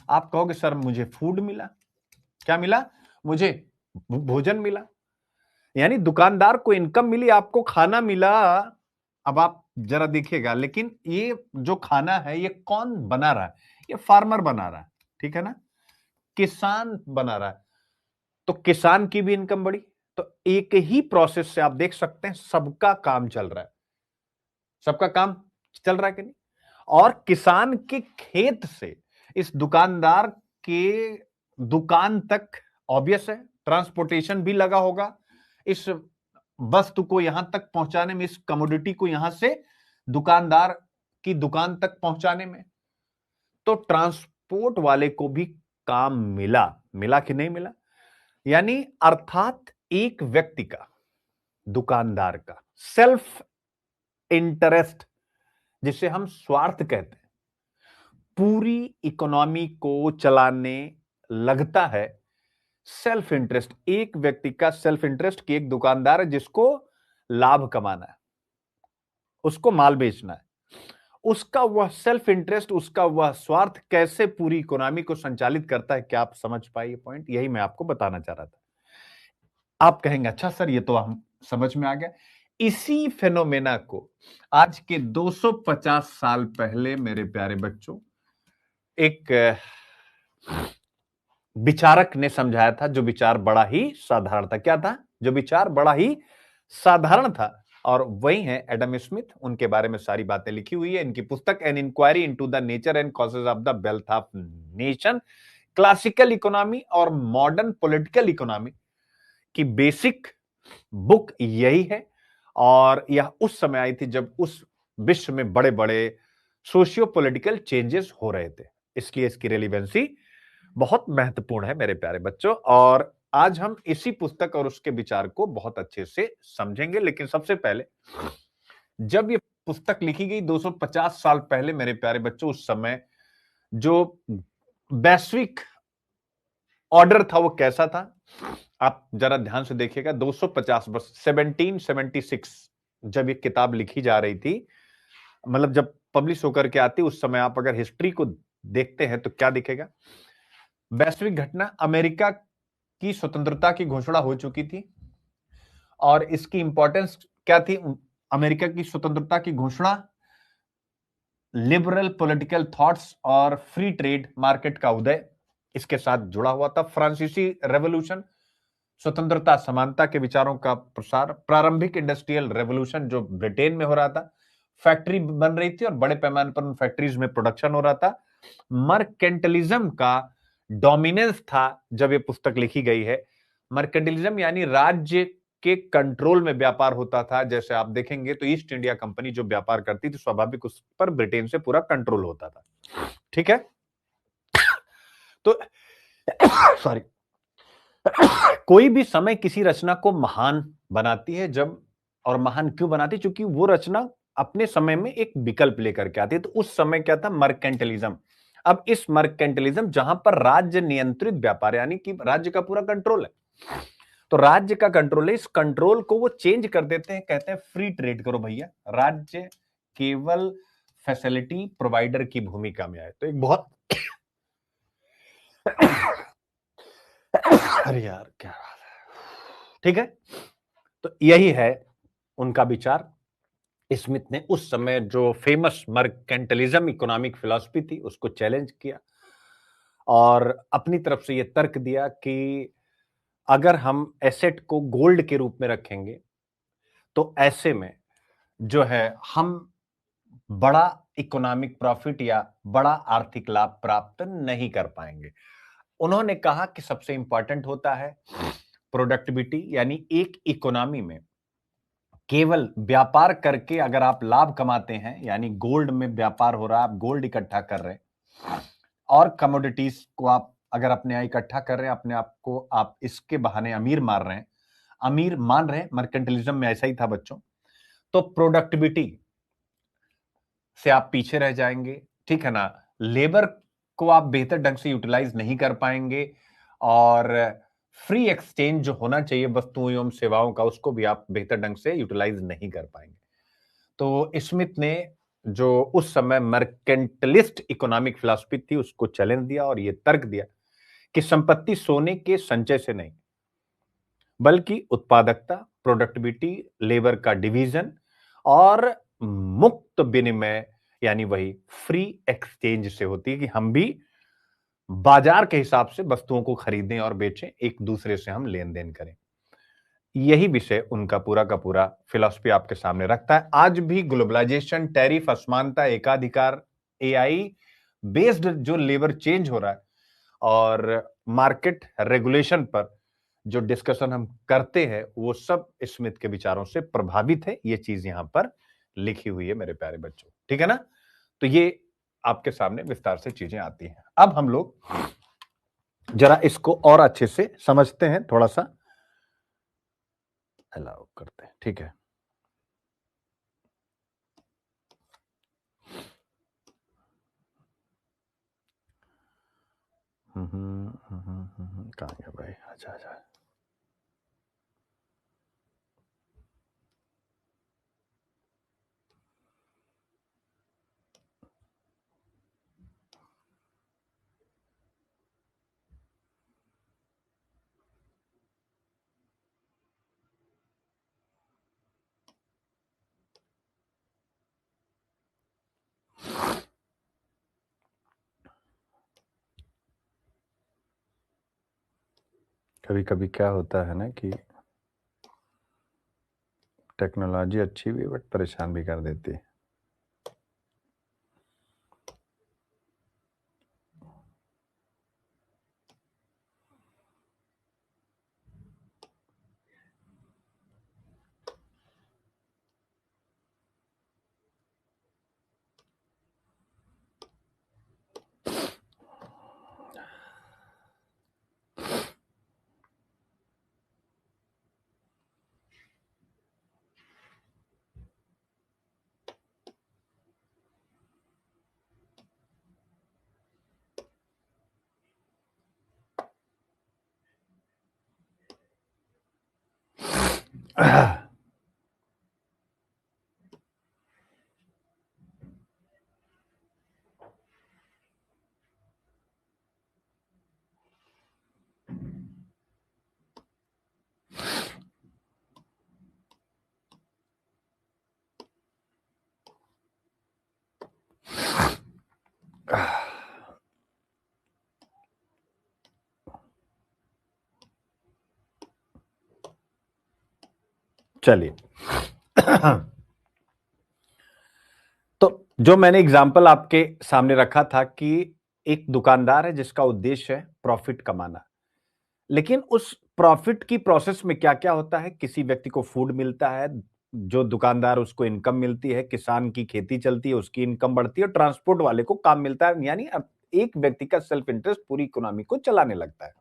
आप कहोगे सर मुझे फूड मिला। क्या मिला? मुझे भोजन मिला, यानी दुकानदार को इनकम मिली, आपको खाना मिला। अब आप जरा देखिएगा, लेकिन ये जो खाना है ये कौन बना रहा है? ये फार्मर बना रहा है, ठीक है ना, किसान बना रहा है। तो किसान की भी इनकम बढ़ी। तो एक ही प्रोसेस से आप देख सकते हैं सबका काम चल रहा है, सबका काम चल रहा है कि नहीं? और किसान के खेत से इस दुकानदार के दुकान तक ऑब्वियस है ट्रांसपोर्टेशन भी लगा होगा, इस वस्तु को यहां तक पहुंचाने में, इस कमोडिटी को यहां से दुकानदार की दुकान तक पहुंचाने में। तो ट्रांसपोर्ट वाले को भी काम मिला। मिला कि नहीं मिला? यानी अर्थात एक व्यक्ति का, दुकानदार का सेल्फ इंटरेस्ट, जिसे हम स्वार्थ कहते हैं, पूरी इकोनॉमी को चलाने लगता है सेल्फ इंटरेस्ट। एक व्यक्ति का सेल्फ इंटरेस्ट कि एक दुकानदार है जिसको लाभ कमाना है, उसको माल बेचना है, उसका वह सेल्फ इंटरेस्ट, उसका वह स्वार्थ कैसे पूरी इकोनॉमी को संचालित करता है। क्या आप समझ पाए ये पॉइंट? यही मैं आपको बताना चाह रहा था। आप कहेंगे अच्छा सर ये तो हम समझ में आ गया। इसी फेनोमेना को आज के 250 साल पहले मेरे प्यारे बच्चों एक विचारक ने समझाया था, जो विचार बड़ा ही साधारण था। क्या था? जो विचार बड़ा ही साधारण था, और वही है एडम स्मिथ। उनके बारे में सारी बातें लिखी हुई है इनकी पुस्तक an inquiry into the nature and causes of the wealth of nation. Classical economy और मॉडर्न पॉलिटिकल इकोनॉमी की बेसिक बुक यही है, और यह उस समय आई थी जब उस विश्व में बड़े बड़े सोशियो पॉलिटिकल चेंजेस हो रहे थे, इसलिए इसकी रेलिवेंसी बहुत महत्वपूर्ण है मेरे प्यारे बच्चों। और आज हम इसी पुस्तक और उसके विचार को बहुत अच्छे से समझेंगे। लेकिन सबसे पहले, जब ये पुस्तक लिखी गई 250 साल पहले मेरे प्यारे बच्चों, उस समय जो वैश्विक ऑर्डर था वो कैसा था? आप जरा ध्यान से देखिएगा। 250 वर्ष 1776 जब ये किताब लिखी जा रही थी, मतलब जब पब्लिश होकर के आती, उस समय आप अगर हिस्ट्री को देखते हैं तो क्या दिखेगा? वैश्विक घटना, अमेरिका की स्वतंत्रता की घोषणा हो चुकी थी, और इसकी इंपॉर्टेंस क्या थी? अमेरिका की स्वतंत्रता की घोषणा लिबरल पॉलिटिकल थॉट्स और फ्री ट्रेड मार्केट का उदय इसके साथ जुड़ा हुआ था। फ्रांसीसी रेवोल्यूशन, स्वतंत्रता समानता के विचारों का प्रसार। प्रारंभिक इंडस्ट्रियल रेवोल्यूशन जो ब्रिटेन में हो रहा था, फैक्ट्री बन रही थी और बड़े पैमाने पर उन फैक्ट्रीज में प्रोडक्शन हो रहा था। मर्केंटलिज्म का डोमिनेंस था जब ये पुस्तक लिखी गई है। मर्केंटलिज्म यानी राज्य के कंट्रोल में व्यापार होता था। जैसे आप देखेंगे तो ईस्ट इंडिया कंपनी जो व्यापार करती थी, स्वाभाविक उस पर ब्रिटेन से पूरा कंट्रोल होता था, ठीक है। तो सॉरी, कोई भी समय किसी रचना को महान बनाती है, जब, और महान क्यों बनाती है? क्योंकि वो रचना अपने समय में एक विकल्प लेकर के आती है। तो उस समय क्या था? मर्केंटलिज्म। अब इस मर्केंटलिज्म जहां पर राज्य नियंत्रित व्यापार, यानी कि राज्य का पूरा कंट्रोल है, तो राज्य का कंट्रोल है, इस कंट्रोल को वो चेंज कर देते हैं, कहते हैं फ्री ट्रेड करो भैया, राज्य केवल फैसिलिटी प्रोवाइडर की भूमिका में आए। तो एक बहुत अरे यार क्या, ठीक है। तो यही है उनका विचार स्मिथ ने उस समय जो फेमस मर्केंटलिज्म इकोनॉमिक फिलॉसफी थी उसको चैलेंज किया और अपनी तरफ से यह तर्क दिया कि अगर हम एसेट को गोल्ड के रूप में रखेंगे तो ऐसे में जो है हम बड़ा इकोनॉमिक प्रॉफिट या बड़ा आर्थिक लाभ प्राप्त नहीं कर पाएंगे। उन्होंने कहा कि सबसे इंपॉर्टेंट होता है प्रोडक्टिविटी, यानी एक इकोनॉमी में केवल व्यापार करके अगर आप लाभ कमाते हैं, यानी गोल्ड में व्यापार हो रहा है, आप गोल्ड इकट्ठा कर रहे हैं और कमोडिटीज को आप अगर अपने यहाँ इकट्ठा कर रहे हैं, अपने आप को आप इसके बहाने अमीर मान रहे हैं, अमीर मान रहे हैं, मर्केंटलिज्म में ऐसा ही था बच्चों, तो प्रोडक्टिविटी से आप पीछे रह जाएंगे, ठीक है ना। लेबर को आप बेहतर ढंग से यूटिलाइज नहीं कर पाएंगे और फ्री एक्सचेंज जो होना चाहिए वस्तुओं एवं सेवाओं का, उसको भी आप बेहतर ढंग से यूटिलाइज नहीं कर पाएंगे। तो स्मिथ ने जो उस समय मर्केंटलिस्ट इकोनॉमिक फिलॉसफी थी उसको चैलेंज दिया और यह तर्क दिया कि संपत्ति सोने के संचय से नहीं बल्कि उत्पादकता, प्रोडक्टिविटी, लेबर का डिवीजन और मुक्त विनिमय, यानी वही फ्री एक्सचेंज से होती है कि हम भी बाजार के हिसाब से वस्तुओं को खरीदें और बेचें, एक दूसरे से हम लेन देन करें। यही विषय उनका पूरा का पूरा फिलॉसफी आपके सामने रखता है। आज भी ग्लोबलाइजेशन, टैरिफ, असमानता, एकाधिकार, एआई बेस्ड जो लेबर चेंज हो रहा है और मार्केट रेगुलेशन पर जो डिस्कशन हम करते हैं वो सब स्मिथ के विचारों से प्रभावित है। ये चीज यहां पर लिखी हुई है मेरे प्यारे बच्चों, ठीक है ना। तो ये आपके सामने विस्तार से चीजें आती हैं। अब हम लोग जरा इसको और अच्छे से समझते हैं, थोड़ा सा अलाउ करते हैं, ठीक है। कहाँ गया भाई, अच्छा अच्छा। कभी कभी क्या होता है ना कि टेक्नोलॉजी अच्छी भी बट परेशान भी कर देती है। चलिए तो जो मैंने एग्जाम्पल आपके सामने रखा था कि एक दुकानदार है जिसका उद्देश्य है प्रॉफिट कमाना, लेकिन उस प्रॉफिट की प्रोसेस में क्या क्या होता है। किसी व्यक्ति को फूड मिलता है, जो दुकानदार उसको इनकम मिलती है, किसान की खेती चलती है उसकी इनकम बढ़ती है, और ट्रांसपोर्ट वाले को काम मिलता है, यानी अब एक व्यक्ति का सेल्फ इंटरेस्ट पूरी इकोनॉमी को चलाने लगता है।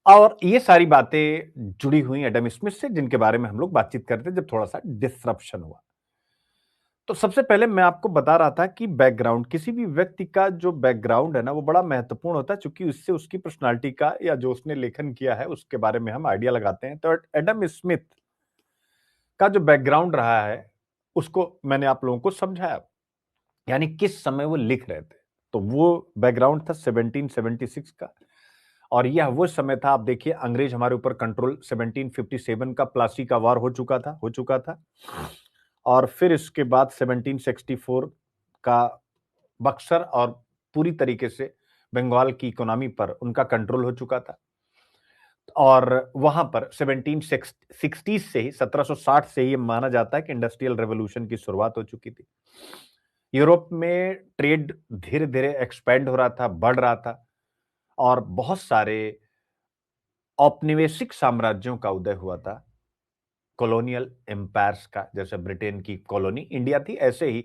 और ये सारी बातें जुड़ी हुई एडम स्मिथ से, जिनके बारे में हम लोग बातचीत करते जब थोड़ा सा डिसरप्शन हुआ। तो सबसे पहले मैं आपको बता रहा था कि बैकग्राउंड, किसी भी व्यक्ति का जो बैकग्राउंड है ना वो बड़ा महत्वपूर्ण होता है, क्योंकि उससे उसकी पर्सनालिटी का या जो उसने लेखन किया है उसके बारे में हम आइडिया लगाते हैं। तो एडम स्मिथ का जो बैकग्राउंड रहा है उसको मैंने आप लोगों को समझाया, यानी किस समय वो लिख रहे थे। तो वो बैकग्राउंड था 1776 का, और यह वो समय था, आप देखिए अंग्रेज हमारे ऊपर कंट्रोल 1757 का प्लासी का वार हो चुका था। और फिर इसके बाद 1764 का बक्सर और पूरी तरीके से बंगाल की इकोनॉमी पर उनका कंट्रोल हो चुका था। और वहां पर 1760 से ही 1760 से ही माना जाता है कि इंडस्ट्रियल रेवोल्यूशन की शुरुआत हो चुकी थी। यूरोप में ट्रेड धीरे धीरे एक्सपेंड हो रहा था, बढ़ रहा था, और बहुत सारे औपनिवेशिक साम्राज्यों का उदय हुआ था, कॉलोनियल एम्पायर्स का। जैसे ब्रिटेन की कॉलोनी इंडिया थी, ऐसे ही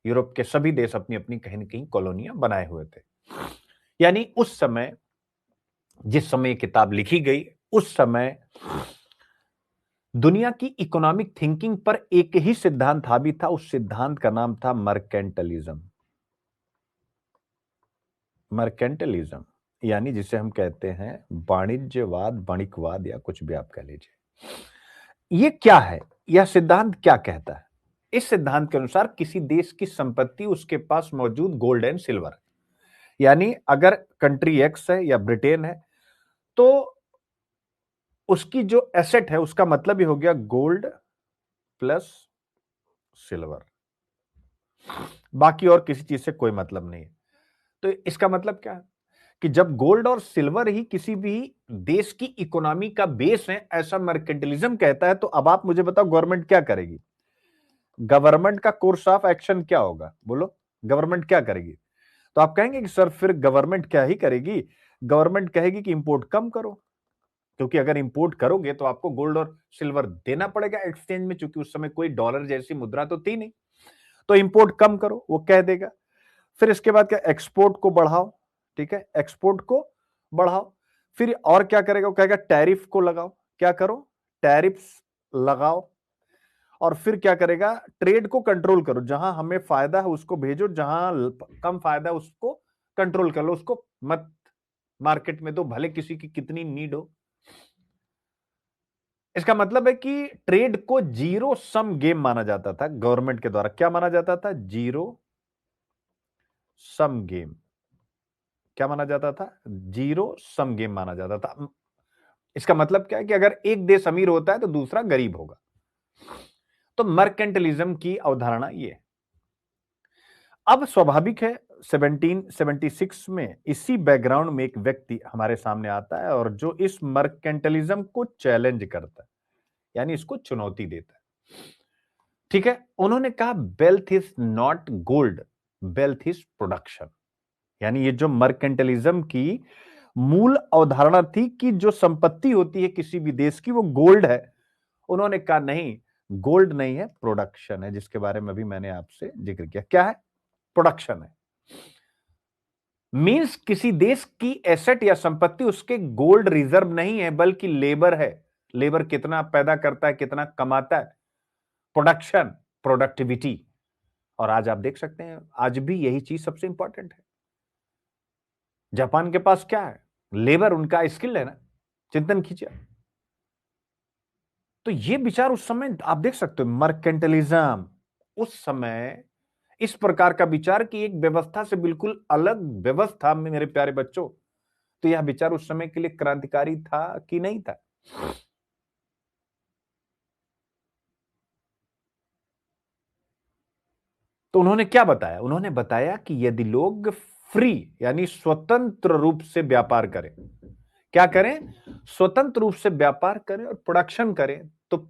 यूरोप के सभी देश अपनी अपनी कहीं न कहीं कॉलोनियां बनाए हुए थे। यानी उस समय, जिस समय ये किताब लिखी गई, उस समय दुनिया की इकोनॉमिक थिंकिंग पर एक ही सिद्धांत हावी था। उस सिद्धांत का नाम था मर्केंटलिज्म। मर्केंटलिज्म यानी जिसे हम कहते हैं वाणिज्यवाद, वणिकवाद, या कुछ भी आप कह लीजिए। ये क्या है? यह सिद्धांत क्या कहता है? इस सिद्धांत के अनुसार किसी देश की संपत्ति उसके पास मौजूद गोल्ड एंड सिल्वर, यानी अगर कंट्री एक्स है या ब्रिटेन है, तो उसकी जो एसेट है उसका मतलब ही हो गया गोल्ड प्लस सिल्वर, बाकी और किसी चीज से कोई मतलब नहीं है। तो इसका मतलब क्या है कि जब गोल्ड और सिल्वर ही किसी भी देश की इकोनॉमी का बेस है, ऐसा मर्केंटलिज्म कहता है, तो अब आप मुझे बताओ गवर्नमेंट क्या करेगी? गवर्नमेंट का कोर्स ऑफ एक्शन क्या होगा? बोलो, गवर्नमेंट क्या करेगी? तो आप कहेंगे कि सर फिर गवर्नमेंट क्या ही करेगी? गवर्नमेंट कहेगी कि इंपोर्ट कम करो, क्योंकि अगर इंपोर्ट करोगे तो आपको गोल्ड और सिल्वर देना पड़ेगा एक्सचेंज में, चूंकि उस समय कोई डॉलर जैसी मुद्रा तो थी नहीं। तो इंपोर्ट कम करो, वो कह देगा। फिर इसके बाद क्या? एक्सपोर्ट को बढ़ाओ। ठीक है, एक्सपोर्ट को बढ़ाओ। फिर और क्या करेगा? वो कहेगा टैरिफ को लगाओ। क्या करो? टैरिफ्स लगाओ। और फिर क्या करेगा? ट्रेड को कंट्रोल करो, जहां हमें फायदा है उसको भेजो, जहां कम फायदा है उसको कंट्रोल कर लो, उसको मत मार्केट में दो, भले किसी की कितनी नीड हो। इसका मतलब है कि ट्रेड को जीरो सम गेम माना जाता था गवर्नमेंट के द्वारा। क्या माना जाता था? Zero sum game. क्या माना जाता था? जीरो सम गेम माना जाता था। इसका मतलब क्या है कि अगर एक देश अमीर होता है तो दूसरा गरीब होगा। तो मर्केंटलिज्म की अवधारणा ये है। अब स्वाभाविक है 1776 में इसी बैकग्राउंड में एक व्यक्ति हमारे सामने आता है और जो इस मर्केंटलिज्म को चैलेंज करता है, यानी इसको चुनौती देता है। ठीक है, उन्होंने कहा wealth is not gold, wealth is production. यानी ये जो मर्केंटलिज्म की मूल अवधारणा थी कि जो संपत्ति होती है किसी भी देश की वो गोल्ड है, उन्होंने कहा नहीं, गोल्ड नहीं है, प्रोडक्शन है, जिसके बारे में अभी मैंने आपसे जिक्र किया। क्या है? प्रोडक्शन है। मींस किसी देश की एसेट या संपत्ति उसके गोल्ड रिजर्व नहीं है, बल्कि लेबर है। लेबर कितना पैदा करता है, कितना कमाता है, प्रोडक्शन, प्रोडक्टिविटी। और आज आप देख सकते हैं, आज भी यही चीज सबसे इंपॉर्टेंट है। जापान के पास क्या है? लेबर, उनका स्किल है ना। चिंतन कीजिए। तो ये विचार उस समय आप देख सकते हो, मर्केंटलिज्म उस समय इस प्रकार का विचार की एक व्यवस्था से बिल्कुल अलग व्यवस्था में, मेरे प्यारे बच्चों, तो यह विचार उस समय के लिए क्रांतिकारी था कि नहीं था? तो उन्होंने क्या बताया? उन्होंने बताया कि यदि लोग फ्री यानी स्वतंत्र रूप से व्यापार करें, क्या करें? स्वतंत्र रूप से व्यापार करें और प्रोडक्शन करें, तो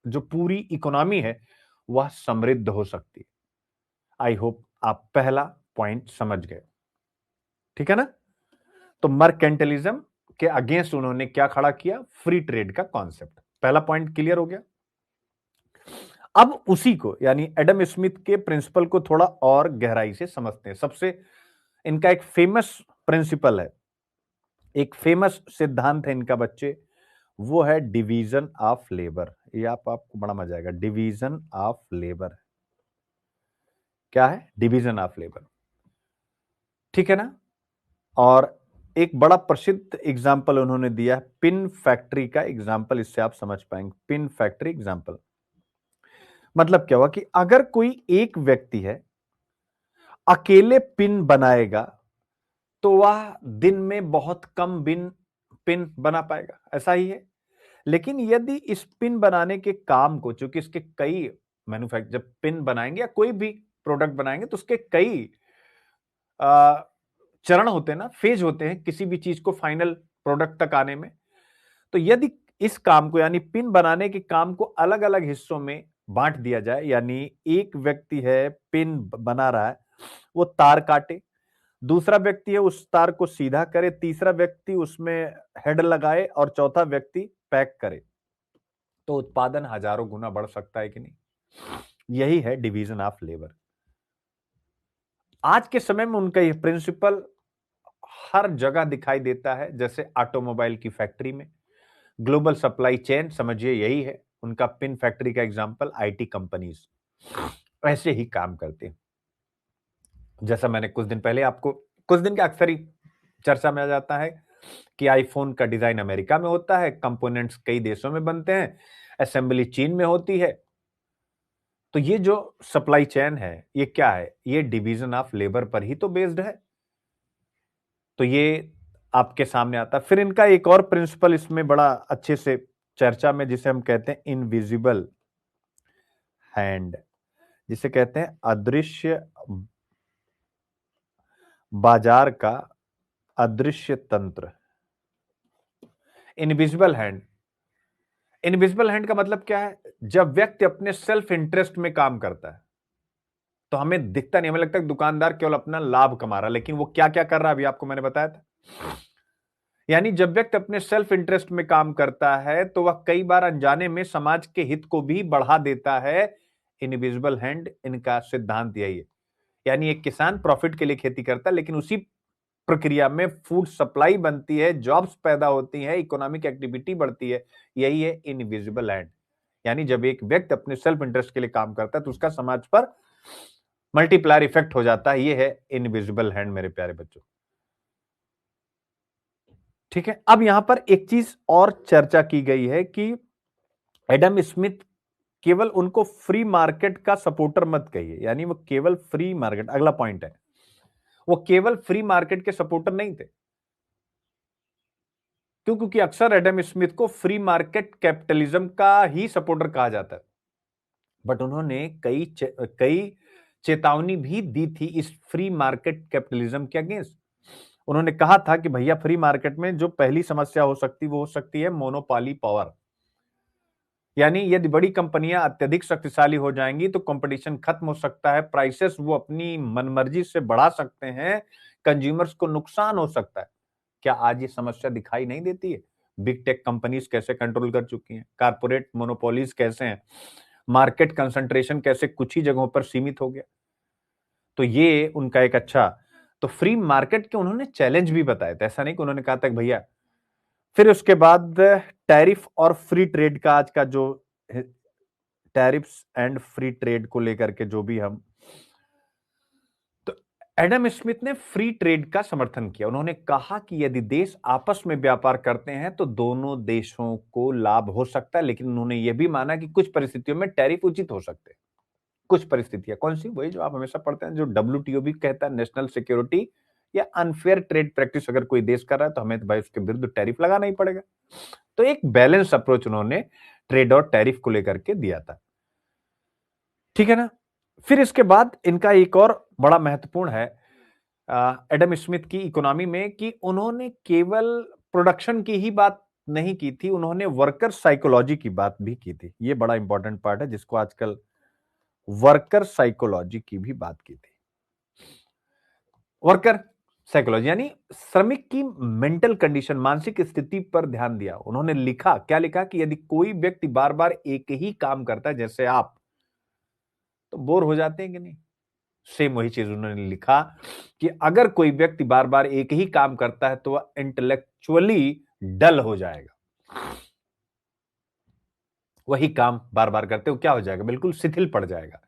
जो पूरी इकोनॉमी है वह समृद्ध हो सकती है। आई होप आप पहला पॉइंट समझ गए। ठीक है ना? तो मर्केंटलिज्म के अगेंस्ट उन्होंने क्या खड़ा किया? फ्री ट्रेड का कॉन्सेप्ट। पहला पॉइंट क्लियर हो गया। अब उसी को, यानी एडम स्मिथ के प्रिंसिपल को थोड़ा और गहराई से समझते हैं। सबसे इनका एक फेमस प्रिंसिपल है, एक फेमस सिद्धांत है इनका बच्चे, वो है डिवीजन ऑफ लेबर। ये आपको बड़ा मजा आएगा। Division of labour. क्या है? Division of labour. ठीक है ना? और एक बड़ा प्रसिद्ध एग्जाम्पल उन्होंने दिया है, पिन फैक्ट्री का एग्जाम्पल। इससे आप समझ पाएंगे। पिन फैक्ट्री एग्जाम्पल मतलब क्या हुआ कि अगर कोई एक व्यक्ति है, अकेले पिन बनाएगा, तो वह दिन में बहुत कम पिन बना पाएगा, ऐसा ही है। लेकिन यदि इस पिन बनाने के काम को, चूंकि इसके कई मैन्युफैक्चर, जब पिन बनाएंगे या कोई भी प्रोडक्ट बनाएंगे तो उसके कई अ, चरण होते हैं ना, फेज होते हैं किसी भी चीज को फाइनल प्रोडक्ट तक आने में। तो यदि इस काम को, यानी पिन बनाने के काम को अलग अलग हिस्सों में बांट दिया जाए, यानी एक व्यक्ति है पिन बना रहा है, वो तार काटे, दूसरा व्यक्ति है उस तार को सीधा करे, तीसरा व्यक्ति उसमें हेड लगाए और चौथा व्यक्ति पैक करे, तो उत्पादन हजारों गुना बढ़ सकता है कि नहीं। यही है डिवीजन ऑफ लेबर। आज के समय में उनका यह प्रिंसिपल हर जगह दिखाई देता है, जैसे ऑटोमोबाइल की फैक्ट्री में, ग्लोबल सप्लाई चेन समझिए यही है उनका पिन फैक्ट्री का एग्जांपल। आईटी कंपनीज ऐसे ही काम करते हैं। जैसा मैंने कुछ दिन पहले आपको, कुछ दिन के अक्सर ही चर्चा में आ जाता है कि आईफोन का डिजाइन अमेरिका में होता है, कंपोनेंट्स कई देशों में बनते हैं, असेंबली चीन में होती है। तो ये जो सप्लाई चेन है ये क्या है, ये डिवीजन ऑफ लेबर पर ही तो बेस्ड है। तो ये आपके सामने आता है। फिर इनका एक और प्रिंसिपल इसमें बड़ा अच्छे से चर्चा में, जिसे हम कहते हैं इनविजिबल हैंड, जिसे कहते हैं अदृश्य बाजार का अदृश्य तंत्र। इनविजिबल हैंड, इनविजिबल हैंड का मतलब क्या है, जब व्यक्ति अपने सेल्फ इंटरेस्ट में काम करता है तो हमें दिखता नहीं, हमें लगता है दुकानदार केवल अपना लाभ कमा रहा है, लेकिन वो क्या क्या कर रहा है अभी आपको मैंने बताया था। यानी जब व्यक्ति अपने सेल्फ इंटरेस्ट में काम करता है तो वह कई बार अनजाने में समाज के हित को भी बढ़ा देता है। इनविजिबल हैंड, इनका सिद्धांत यही है। यानी एक किसान प्रॉफिट के लिए खेती करता है, लेकिन उसी प्रक्रिया में फूड सप्लाई बनती है, जॉब्स पैदा होती हैं, इकोनॉमिक एक्टिविटी बढ़ती है। यही है इनविजिबल हैंड। यानी जब एक व्यक्ति अपने सेल्फ इंटरेस्ट के लिए काम करता है तो उसका समाज पर मल्टीप्लायर इफेक्ट हो जाता है। ये है इनविजिबल हैंड मेरे प्यारे बच्चों। ठीक है, अब यहां पर एक चीज और चर्चा की गई है कि एडम स्मिथ केवल उनको फ्री मार्केट का सपोर्टर मत कहिए। यानी वो केवल फ्री मार्केट, अगला पॉइंट है, वो केवल फ्री मार्केट के सपोर्टर नहीं थे। क्यों? क्योंकि अक्सर एडम स्मिथ को फ्री मार्केट कैपिटलिज्म का ही सपोर्टर कहा जाता है, बट उन्होंने कई चेतावनी भी दी थी इस फ्री मार्केट कैपिटलिज्म के अगेंस्ट। उन्होंने कहा था कि भैया फ्री मार्केट में जो पहली समस्या हो सकती वो हो सकती है मोनोपोली पावर। यानी यदि बड़ी कंपनियां अत्यधिक शक्तिशाली हो जाएंगी तो कंपटीशन खत्म हो सकता है, प्राइसेस वो अपनी मनमर्जी से बढ़ा सकते हैं, कंज्यूमर्स को नुकसान हो सकता है। क्या आज ये समस्या दिखाई नहीं देती है? बिग टेक कंपनीज कैसे कंट्रोल कर चुकी हैं, कारपोरेट मोनोपोलीज कैसे हैं, मार्केट कंसंट्रेशन कैसे कुछ ही जगहों पर सीमित हो गया। तो ये उनका एक अच्छा, तो फ्री मार्केट के उन्होंने चैलेंज भी बताए थे, ऐसा नहीं कि उन्होंने कहा था कि भैया। फिर उसके बाद टैरिफ और फ्री ट्रेड का, आज का जो टैरिफ्स एंड फ्री ट्रेड को लेकर के जो भी हम, तो एडम स्मिथ ने फ्री ट्रेड का समर्थन किया। उन्होंने कहा कि यदि देश आपस में व्यापार करते हैं तो दोनों देशों को लाभ हो सकता है, लेकिन उन्होंने यह भी माना कि कुछ परिस्थितियों में टैरिफ उचित हो सकते हैं। कुछ परिस्थितियां कौन सी? वही जो आप हमेशा पढ़ते हैं, जो डब्ल्यूटीओ भी कहता है, नेशनल सिक्योरिटी या अनफेयर ट्रेड प्रैक्टिस अगर कोई देश कर रहा है तो हमें तो भाई उसके विरुद्ध टैरिफ लगाना ही पड़ेगा। तो एक बैलेंस अप्रोच उन्होंने ट्रेड और टैरिफ को लेकर के दिया था। ठीक है ना। फिर इसके बाद इनका एक और बड़ा महत्वपूर्ण है एडम स्मिथ की इकोनॉमी में, कि उन्होंने केवल प्रोडक्शन की ही बात नहीं की थी, उन्होंने वर्कर साइकोलॉजी की बात भी की थी। ये बड़ा इंपॉर्टेंट पार्ट है जिसको आजकल वर्कर साइकोलॉजी की भी बात की थी। वर्कर साइकोलॉजी यानी श्रमिक की मेंटल कंडीशन, मानसिक स्थिति पर ध्यान दिया। उन्होंने लिखा, क्या लिखा, कि यदि कोई व्यक्ति बार बार एक ही काम करता है, जैसे आप, तो बोर हो जाते हैं कि नहीं। सेम वही चीज उन्होंने लिखा कि अगर कोई व्यक्ति बार बार एक ही काम करता है तो वह इंटेलेक्चुअली डल हो जाएगा। वही काम बार बार करते हो क्या हो जाएगा? बिल्कुल शिथिल पड़ जाएगा।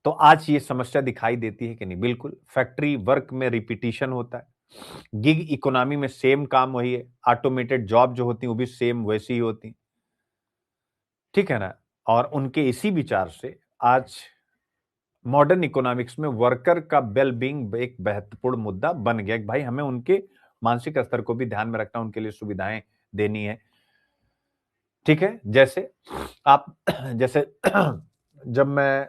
तो आज ये समस्या दिखाई देती है कि नहीं? बिल्कुल। फैक्ट्री वर्क में रिपीटिशन होता है, गिग इकोनॉमी में सेम काम वही है, ऑटोमेटेड जॉब जो होती है वो भी सेम वैसी ही होती, ठीक है ना। और उनके इसी विचार से आज मॉडर्न इकोनॉमिक्स में वर्कर का वेल बीइंग एक महत्वपूर्ण मुद्दा बन गया कि भाई हमें उनके मानसिक स्तर को भी ध्यान में रखना, उनके लिए सुविधाएं देनी है। ठीक है, जैसे आप जैसे जब मैं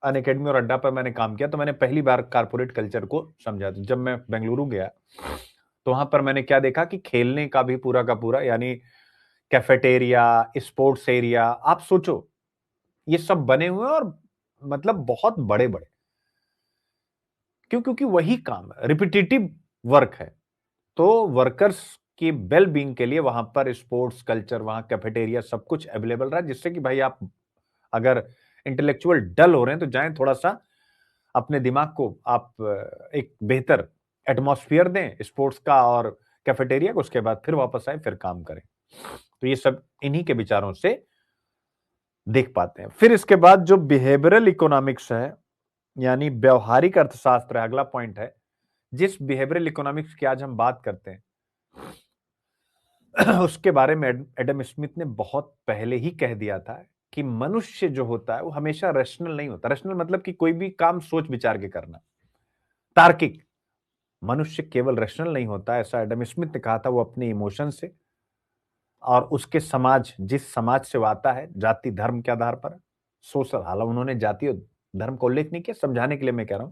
अन अकेडमी और अड्डा पर मैंने काम किया तो मैंने पहली बार कारपोरेट कल्चर को समझा। तो जब मैं बेंगलुरु गया तो वहां पर मैंने क्या देखा कि खेलने का भी पूरा का पूरा, यानी कैफेटेरिया, स्पोर्ट्स एरिया, आप सोचो ये सब बने हुए हैं, और मतलब बहुत बड़े बड़े। क्यों? क्योंकि वही काम है, रिपीटेटिव वर्क है। तो वर्कर्स की वेल बीइंग के लिए वहां पर स्पोर्ट्स कल्चर, वहां कैफेटेरिया, सब कुछ अवेलेबल रहा, जिससे कि भाई आप अगर इंटेलेक्चुअल डल हो रहे हैं तो जाएं, थोड़ा सा अपने दिमाग को आप एक बेहतर एटमॉस्फेयर दें स्पोर्ट्स का और कैफेटेरिया को, उसके बाद फिर वापस आए, फिर काम करें। तो ये सब इन्हीं के विचारों से देख पाते हैं। फिर इसके बाद जो बिहेवियरल इकोनॉमिक्स है, यानी व्यवहारिक अर्थशास्त्र है, अगला पॉइंट है। जिस बिहेवियरल इकोनॉमिक्स की आज हम बात करते हैं उसके बारे में एडम स्मिथ ने बहुत पहले ही कह दिया था कि मनुष्य जो होता है वो हमेशा रैशनल नहीं होता। रैशनल मतलब कि कोई भी काम सोच विचार के करना, तार्किक। मनुष्य केवल रैशनल नहीं होता, ऐसा एडम स्मिथ ने कहा था। वो अपने इमोशन से और उसके समाज, जिस समाज से वो आता है, जाति धर्म के आधार पर, सोशल, हालांकि उन्होंने जाति और धर्म का उल्लेख नहीं किया, समझाने के लिए मैं कह रहा हूं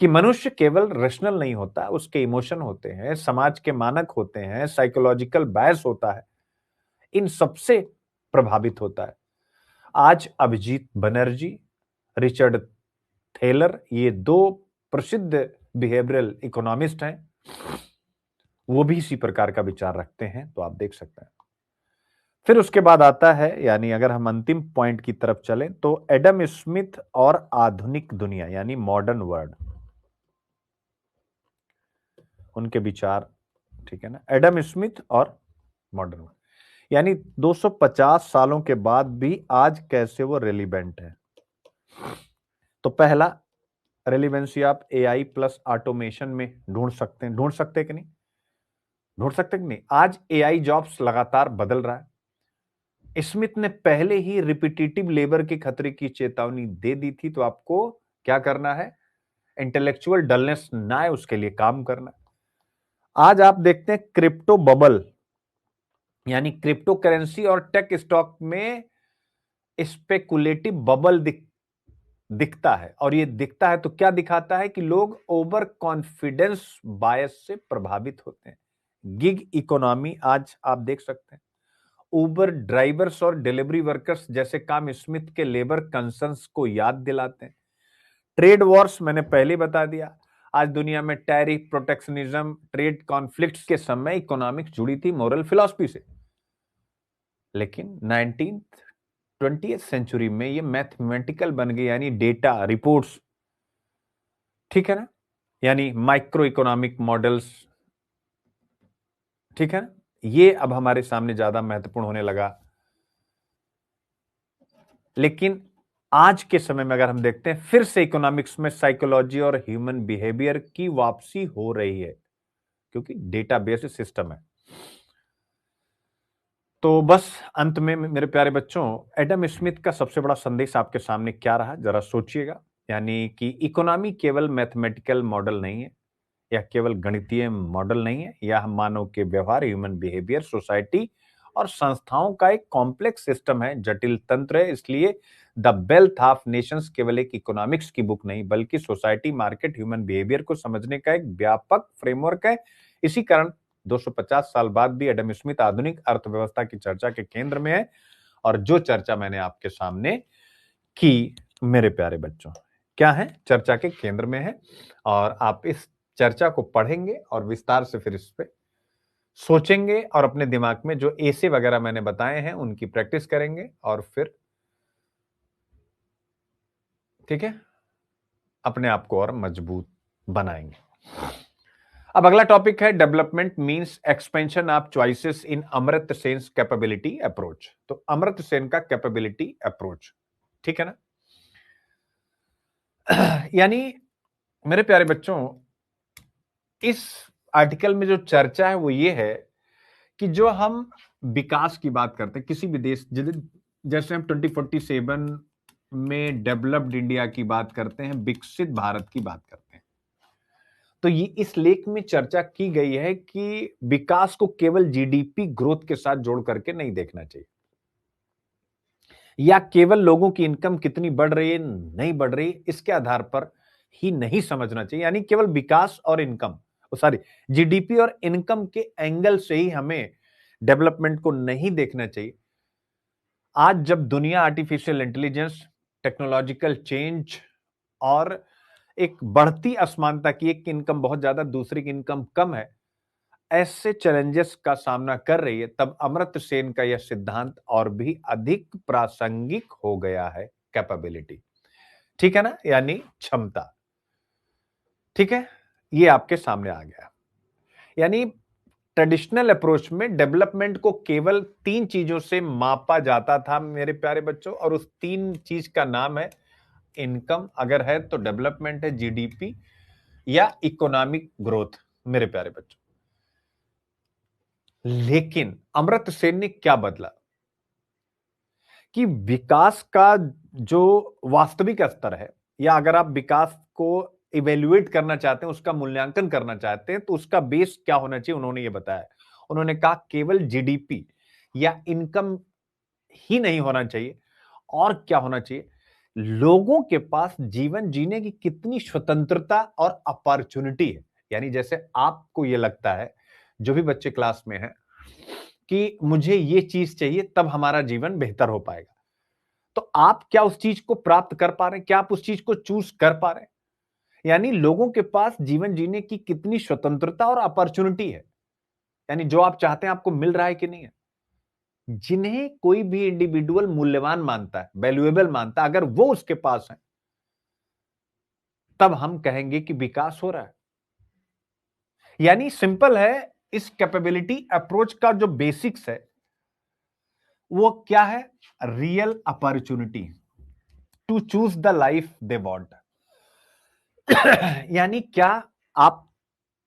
कि मनुष्य केवल रैशनल नहीं होता, उसके इमोशन होते हैं, समाज के मानक होते हैं, साइकोलॉजिकल बायस होता है, इन सबसे प्रभावित होता है। आज अभिजीत बनर्जी, रिचर्ड थेलर, ये दो प्रसिद्ध बिहेवियरल इकोनॉमिस्ट हैं, वो भी इसी प्रकार का विचार रखते हैं, तो आप देख सकते हैं। फिर उसके बाद आता है, यानी अगर हम अंतिम पॉइंट की तरफ चलें, तो एडम स्मिथ और आधुनिक दुनिया, यानी मॉडर्न वर्ल्ड, उनके विचार। ठीक है ना, एडम स्मिथ और मॉडर्न वर्ल्ड, यानी 250 सालों के बाद भी आज कैसे वो रेलिवेंट है। तो पहला, रेलिवेंसी आप एआई प्लस ऑटोमेशन में ढूंढ सकते कि नहीं? ढूंढ सकते कि नहीं? आज एआई जॉब्स लगातार बदल रहा है। स्मिथ ने पहले ही रिपीटेटिव लेबर के खतरे की चेतावनी दे दी थी। तो आपको क्या करना है? इंटेलेक्चुअल डलनेस ना है, उसके लिए काम करना। आज आप देखते हैं क्रिप्टो बबल, यानी क्रिप्टो करेंसी और टेक स्टॉक में स्पेकुलेटिव बबल दिखता है। और ये दिखता है तो क्या दिखाता है? कि लोग ओवर कॉन्फिडेंस बायस से प्रभावित होते हैं। गिग इकोनॉमी आज आप देख सकते हैं। उबर ड्राइवर्स और डिलीवरी वर्कर्स जैसे काम स्मिथ के लेबर कंसर्न्स को याद दिलाते हैं। ट्रेड वॉर्स मैंने पहले बता दिया। आज दुनिया में टैरिफ, प्रोटेक्शनिज्म, ट्रेड कॉन्फ्लिक्ट्स के समय इकोनॉमिक्स जुड़ी थी मोरल फिलॉसफी से। लेकिन 20th सेंचुरी में ये मैथमेटिकल बन गई, यानी डेटा, रिपोर्ट्स। ठीक है ना, यानी माइक्रो इकोनॉमिक मॉडल्स। ठीक है ना, ये अब हमारे सामने ज्यादा महत्वपूर्ण होने लगा। लेकिन आज के समय में अगर हम देखते हैं, फिर से इकोनॉमिक्स में साइकोलॉजी और ह्यूमन बिहेवियर की वापसी हो रही है, क्योंकि डेटा बेस्ड सिस्टम है। तो बस अंत में मेरे प्यारे बच्चों, एडम स्मिथ का सबसे बड़ा संदेश आपके सामने क्या रहा, जरा सोचिएगा। यानी कि इकोनॉमी केवल मैथमेटिकल मॉडल नहीं है, या केवल गणितीय मॉडल नहीं है, यह मानव के व्यवहार, ह्यूमन बिहेवियर, सोसाइटी और संस्थाओं का एक कॉम्प्लेक्स सिस्टम है, जटिल तंत्र है। इसलिए द वेल्थ ऑफ नेशंस केवल एक इकोनॉमिक्स की बुक नहीं, बल्कि सोसाइटी, मार्केट, ह्यूमन बिहेवियर को समझने का एक व्यापक फ्रेमवर्क है। इसी कारण 250 साल बाद भी एडम स्मिथ आधुनिक अर्थव्यवस्था की चर्चा के केंद्र में है। और जो चर्चा मैंने आपके सामने की, मेरे प्यारे बच्चों, क्या है? चर्चा के केंद्र में है। और आप इस चर्चा को पढ़ेंगे और विस्तार से फिर इस पे सोचेंगे, और अपने दिमाग में जो ऐसे वगैरह मैंने बताए हैं उनकी प्रैक्टिस करेंगे, और फिर ठीक है, अपने आप को और मजबूत बनाएंगे। अब अगला टॉपिक है development means expansion of choices in Amartya sense capability approach. तो अमर्त्य सेन का कैपेबिलिटी अप्रोच, ठीक है ना। यानी मेरे प्यारे बच्चों, इस आर्टिकल में जो चर्चा है वो ये है कि जो हम विकास की बात करते हैं किसी भी देश, जैसे हम 2047 में डेवलप्ड इंडिया की बात करते हैं, विकसित भारत की बात करते हैं। तो ये इस लेख में चर्चा की गई है कि विकास को केवल जीडीपी ग्रोथ के साथ जोड़ करके नहीं देखना चाहिए, या केवल लोगों की इनकम कितनी बढ़ रही है नहीं बढ़ रही इसके आधार पर ही नहीं समझना चाहिए। यानी केवल विकास और इनकम, सॉरी, जीडीपी और इनकम के एंगल से ही हमें डेवलपमेंट को नहीं देखना चाहिए। आज जब दुनिया आर्टिफिशियल इंटेलिजेंस, टेक्नोलॉजिकल चेंज और एक बढ़ती असमानता की, एक की इनकम बहुत ज्यादा दूसरी की इनकम कम है, ऐसे चैलेंजेस का सामना कर रही है, तब अमर्त्य सेन का यह सिद्धांत और भी अधिक प्रासंगिक हो गया है। कैपेबिलिटी, ठीक है ना, यानी क्षमता, ठीक है, ये आपके सामने आ गया। यानी ट्रेडिशनल अप्रोच में डेवलपमेंट को केवल तीन चीजों से मापा जाता था मेरे प्यारे बच्चों, और उस तीन चीज का नाम है इनकम अगर है तो डेवलपमेंट है, जीडीपी या इकोनॉमिक ग्रोथ मेरे प्यारे बच्चों। लेकिन अमर्त्य सेन ने क्या बदला कि विकास का जो वास्तविक स्तर है, या अगर आप विकास को इवेल्युएट करना चाहते हैं, उसका मूल्यांकन करना चाहते हैं, तो उसका बेस क्या होना चाहिए, उन्होंने ये बताया। उन्होंने कहा केवल जीडीपी या इनकम ही नहीं होना चाहिए, और क्या होना चाहिए, लोगों के पास जीवन जीने की कितनी स्वतंत्रता और अपॉर्चुनिटी है। यानी जैसे आपको ये लगता है, जो भी बच्चे क्लास में हैं, कि मुझे ये चीज चाहिए तब हमारा जीवन बेहतर हो पाएगा, तो आप क्या उस चीज को प्राप्त कर पा रहे हैं, क्या आप उस चीज को चूज कर पा रहे हैं? यानी लोगों के पास जीवन जीने की कितनी स्वतंत्रता और अपॉर्चुनिटी है, यानी जो आप चाहते हैं आपको मिल रहा है कि नहीं है। जिन्हें कोई भी इंडिविजुअल मूल्यवान मानता है, वैल्यूएबल मानता है, अगर वो उसके पास है, तब हम कहेंगे कि विकास हो रहा है। यानी सिंपल है, इस कैपेबिलिटी अप्रोच का जो बेसिक्स है वो क्या है, real opportunity to choose the life they want. यानी क्या आप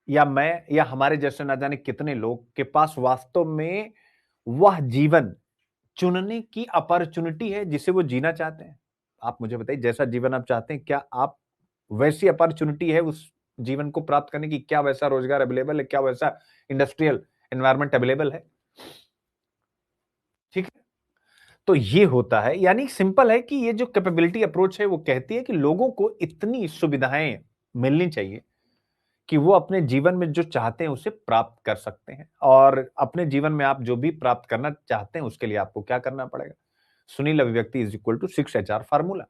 या मैं या हमारे जैसे ना जाने कितने लोग के पास वास्तव में वह जीवन चुनने की अपॉर्चुनिटी है जिसे वो जीना चाहते हैं। आप मुझे बताइए, जैसा जीवन आप चाहते हैं, क्या आप वैसी अपॉर्चुनिटी है उस जीवन को प्राप्त करने की? क्या वैसा रोजगार अवेलेबल है? क्या वैसा इंडस्ट्रियल एनवायरनमेंट अवेलेबल है? ठीक है, तो ये होता है। यानी सिंपल है कि ये जो कैपेबिलिटी अप्रोच है वो कहती है कि लोगों को इतनी सुविधाएं मिलनी चाहिए कि वो अपने जीवन में जो चाहते हैं उसे प्राप्त कर सकते हैं। और अपने जीवन में आप जो भी प्राप्त करना चाहते हैं उसके लिए आपको क्या करना पड़ेगा, सुनील अभिव्यक्ति is equal to 6HR formula,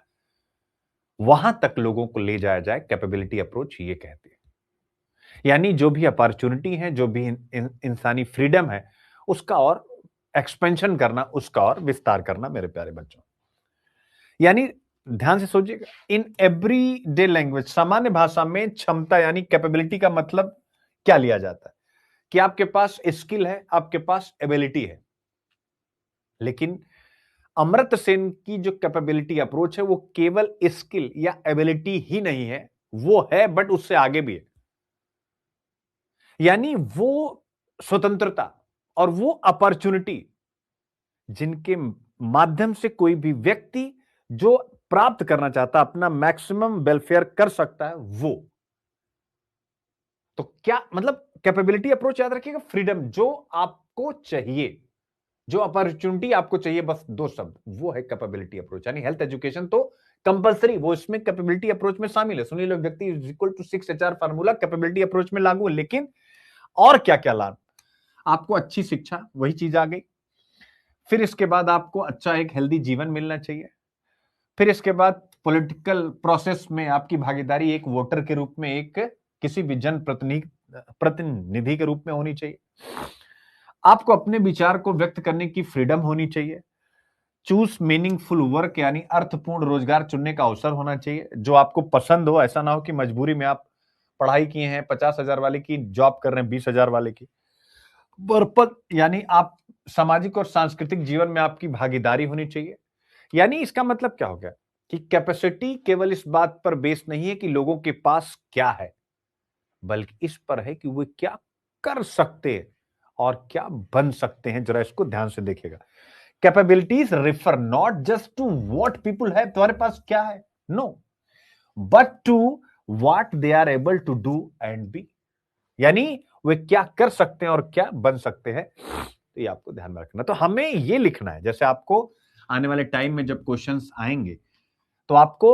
वहां तक लोगों को ले जाया जाए, कैपेबिलिटी अप्रोच ये कहती है। यानी जो भी अपॉर्चुनिटी है, जो भी इंसानी फ्रीडम है, उसका और एक्सपेंशन करना, उसका और विस्तार करना मेरे प्यारे बच्चों। यानी ध्यान से सोचिएगा, इन एवरी डे लैंग्वेज, सामान्य भाषा में क्षमता यानी कैपेबिलिटी का मतलब क्या लिया जाता है कि आपके पास स्किल है, आपके पास एबिलिटी है। लेकिन अमर्त्य सेन की जो कैपेबिलिटी अप्रोच है वो केवल स्किल या एबिलिटी ही नहीं है, वो है बट उससे आगे भी है। यानी वो स्वतंत्रता और वो अपॉर्चुनिटी जिनके माध्यम से कोई भी व्यक्ति जो प्राप्त करना चाहता, अपना मैक्सिमम वेलफेयर कर सकता है, वो। तो क्या मतलब कैपेबिलिटी अप्रोच, याद रखिएगा, फ्रीडम जो आपको चाहिए, जो अपॉर्चुनिटी आपको चाहिए, बस दो शब्द, वो है कैपेबिलिटी अप्रोच। यानी हेल्थ एजुकेशन तो कंपलसरी, वो इसमें कैपेबिलिटी अप्रोच में शामिल है। सुनील व्यक्ति is equal to 6HR formula capability approach में लागू है। लेकिन और क्या क्या लाभ, आपको अच्छी शिक्षा, वही चीज आ गई। फिर इसके बाद आपको अच्छा एक हेल्दी जीवन मिलना चाहिए। फिर इसके बाद पॉलिटिकल प्रोसेस में आपकी भागीदारी एक वोटर के रूप में, एक किसी भी जन प्रतिनिधि के रूप में होनी चाहिए। आपको अपने विचार को व्यक्त करने की फ्रीडम होनी चाहिए। चूज मीनिंगफुल वर्क यानी अर्थपूर्ण रोजगार चुनने का अवसर होना चाहिए जो आपको पसंद हो। ऐसा ना हो कि मजबूरी में आप पढ़ाई किए हैं 50,000 वाले की, जॉब कर रहे हैं 20,000 वाले की। पर्पज यानी आप सामाजिक और सांस्कृतिक जीवन में आपकी भागीदारी होनी चाहिए। यानी इसका मतलब क्या हो गया कि कैपेसिटी केवल इस बात पर बेस नहीं है कि लोगों के पास क्या है, बल्कि इस पर है कि वे क्या कर सकते हैं और क्या बन सकते हैं। जरा इसको ध्यान से देखिएगा। Capabilities refer not just to what people है, तुम्हारे पास क्या है, no, but to what they are able to do and be, यानी वे क्या कर सकते हैं और क्या बन सकते हैं। तो ये आपको ध्यान में रखना। तो हमें ये लिखना है, जैसे आपको आने वाले टाइम में जब क्वेश्चंस आएंगे तो आपको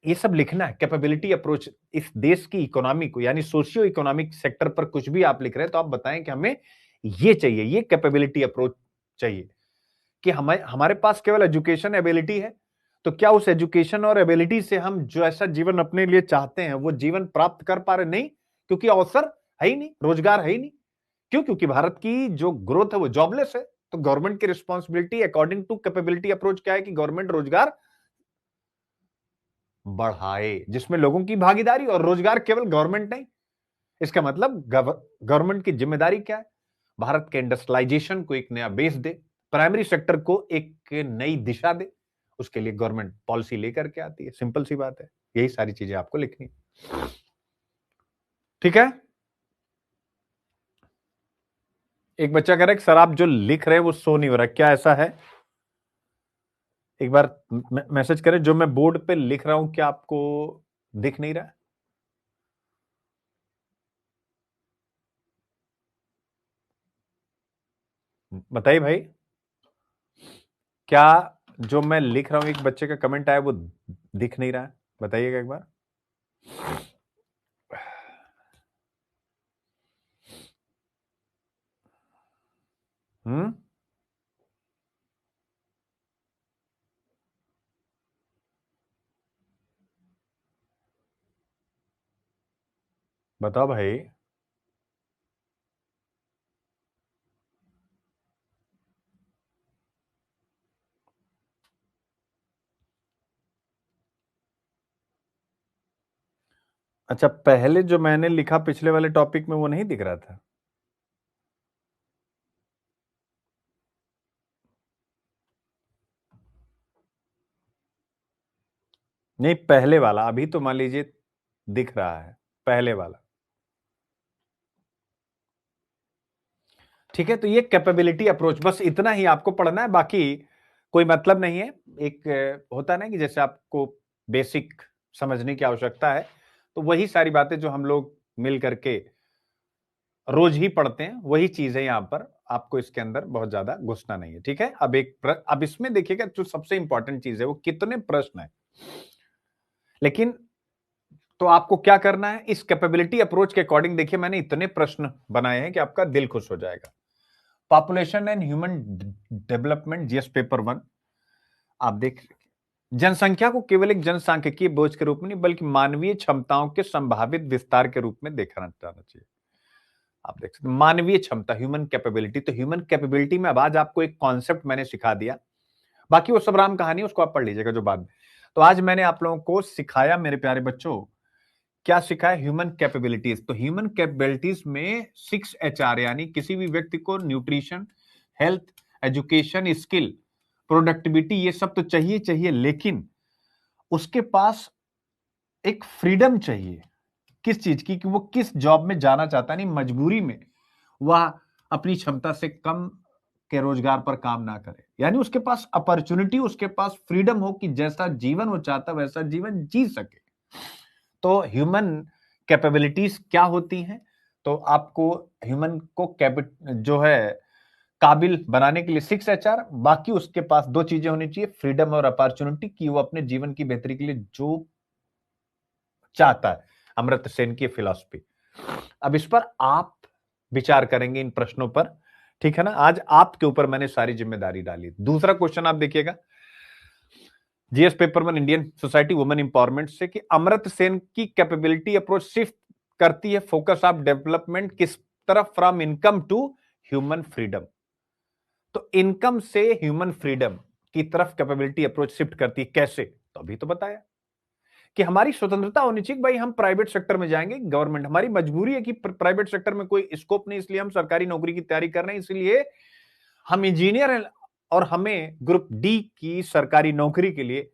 ये सब लिखना है। कैपेबिलिटी अप्रोच इस देश की इकोनॉमी को, यानी सोशियो इकोनॉमिक सेक्टर पर कुछ भी आप लिख रहे हैं तो आप बताएं कि हमें ये चाहिए, ये कैपेबिलिटी अप्रोच चाहिए कि हमें, हमारे पास केवल एजुकेशन एबिलिटी है तो क्या उस एजुकेशन और एबिलिटी से हम जो ऐसा जीवन अपने लिए चाहते हैं वो जीवन प्राप्त कर पा रहे? नहीं, क्योंकि अवसर है ही नहीं, रोजगार है ही नहीं। क्यों? क्योंकि भारत की जो ग्रोथ है वो जॉबलेस है। तो गवर्नमेंट की responsibility according to capability approach क्या है कि गवर्नमेंट रोजगार बढ़ाए, जिसमें लोगों की भागीदारी, और रोजगार केवल गवर्नमेंट नहीं, इसका मतलब गवर्नमेंट की जिम्मेदारी क्या है? भारत के इंडस्ट्रियलाइजेशन को एक नया बेस दे, प्राइमरी सेक्टर को एक नई दिशा दे, उसके लिए गवर्नमेंट पॉलिसी लेकर के आती है। सिंपल सी बात है, यही सारी चीजें आपको लिखनी है। ठीक है। एक बच्चा कह रहा है कि सर आप जो लिख रहे हैं वो शो नहीं हो रहा, क्या ऐसा है? एक बार मैसेज करें, जो मैं बोर्ड पे लिख रहा हूं क्या आपको दिख नहीं रहा? बताइए भाई, क्या जो मैं लिख रहा हूं, एक बच्चे का कमेंट आया वो दिख नहीं रहा है? बताइएगा एक बार। हम्म, बताओ भाई। अच्छा, पहले जो मैंने लिखा पिछले वाले टॉपिक में वो नहीं दिख रहा था? नहीं, पहले वाला अभी तो मान लीजिए दिख रहा है, पहले वाला। ठीक है, तो ये कैपेबिलिटी अप्रोच, बस इतना ही आपको पढ़ना है, बाकी कोई मतलब नहीं है। एक होता है ना कि जैसे आपको बेसिक समझने की आवश्यकता है, तो वही सारी बातें जो हम लोग मिल करके रोज ही पढ़ते हैं वही चीज है यहाँ पर। आपको इसके अंदर बहुत ज्यादा घुसना नहीं है। ठीक है, अब इसमें देखिएगा, जो सबसे इंपॉर्टेंट चीज है वो कितने प्रश्न है, लेकिन तो आपको क्या करना है इस कैपेबिलिटी अप्रोच के अकॉर्डिंग। देखिए, मैंने इतने प्रश्न बनाए हैं कि आपका दिल खुश हो जाएगा। Population and human development, GS paper 1, आप देख, जनसंख्या को केवल एक जनसांख्यिकीय बोझ के रूप में नहीं बल्कि मानवीय क्षमताओं के संभावित विस्तार के रूप में देखा जाना चाहिए। आप देख सकते हैं, मानवीय क्षमता, ह्यूमन कैपेबिलिटी। तो ह्यूमन कैपेबिलिटी में अब आज आपको एक कॉन्सेप्ट मैंने सिखा दिया, बाकी वो सब राम कहानी, उसको आप पढ़ लीजिएगा जो बाद में। तो आज मैंने आप लोगों को सिखाया मेरे प्यारे बच्चों, क्या सिखाया? Human capabilities. तो ह्यूमन कैपेबिलिटीज में 6HR, यानी किसी भी व्यक्ति को nutrition, health, education, skill, productivity, ये सब तो चाहिए चाहिए, लेकिन उसके पास एक फ्रीडम चाहिए। किस चीज की? कि वो किस जॉब में जाना चाहता है, नहीं मजबूरी में वह अपनी क्षमता से कम के रोजगार पर काम ना करे, यानी उसके पास अपॉर्चुनिटी, उसके पास फ्रीडम हो कि जैसा जीवन वो चाहता वैसा जीवन जी सके। तो ह्यूमन कैपेबिलिटीज क्या होती हैं? तो आपको ह्यूमन को कैपिट जो है काबिल बनाने के लिए 6HR, बाकी उसके पास दो चीजें होनी चाहिए, फ्रीडम और अपॉर्चुनिटी, कि वो अपने जीवन की बेहतरी के लिए जो चाहता है। अमर्त्य सेन की फिलॉसफी। अब इस पर आप विचार करेंगे इन प्रश्नों पर, ठीक है ना? आज आपके ऊपर मैंने सारी जिम्मेदारी डाली। दूसरा क्वेश्चन आप देखिएगा, GS paper 1, Indian society women empowerment से, कि अमर्त्य सेन की कैपेबिलिटी अप्रोच शिफ्ट करती है फोकस ऑफ डेवलपमेंट किस तरफ, from income to human freedom. तो इनकम से ह्यूमन फ्रीडम की तरफ कैपेबिलिटी अप्रोच शिफ्ट करती है, कैसे? तो अभी तो बताया कि हमारी स्वतंत्रता होनी चाहिए। भाई हम प्राइवेट सेक्टर में जाएंगे, गवर्नमेंट, हमारी मजबूरी है कि प्राइवेट सेक्टर में कोई स्कोप नहीं, इसलिए हम सरकारी नौकरी की तैयारी कर रहे हैं, इसलिए हम इंजीनियर हैं और हमें ग्रुप डी की सरकारी नौकरी के लिए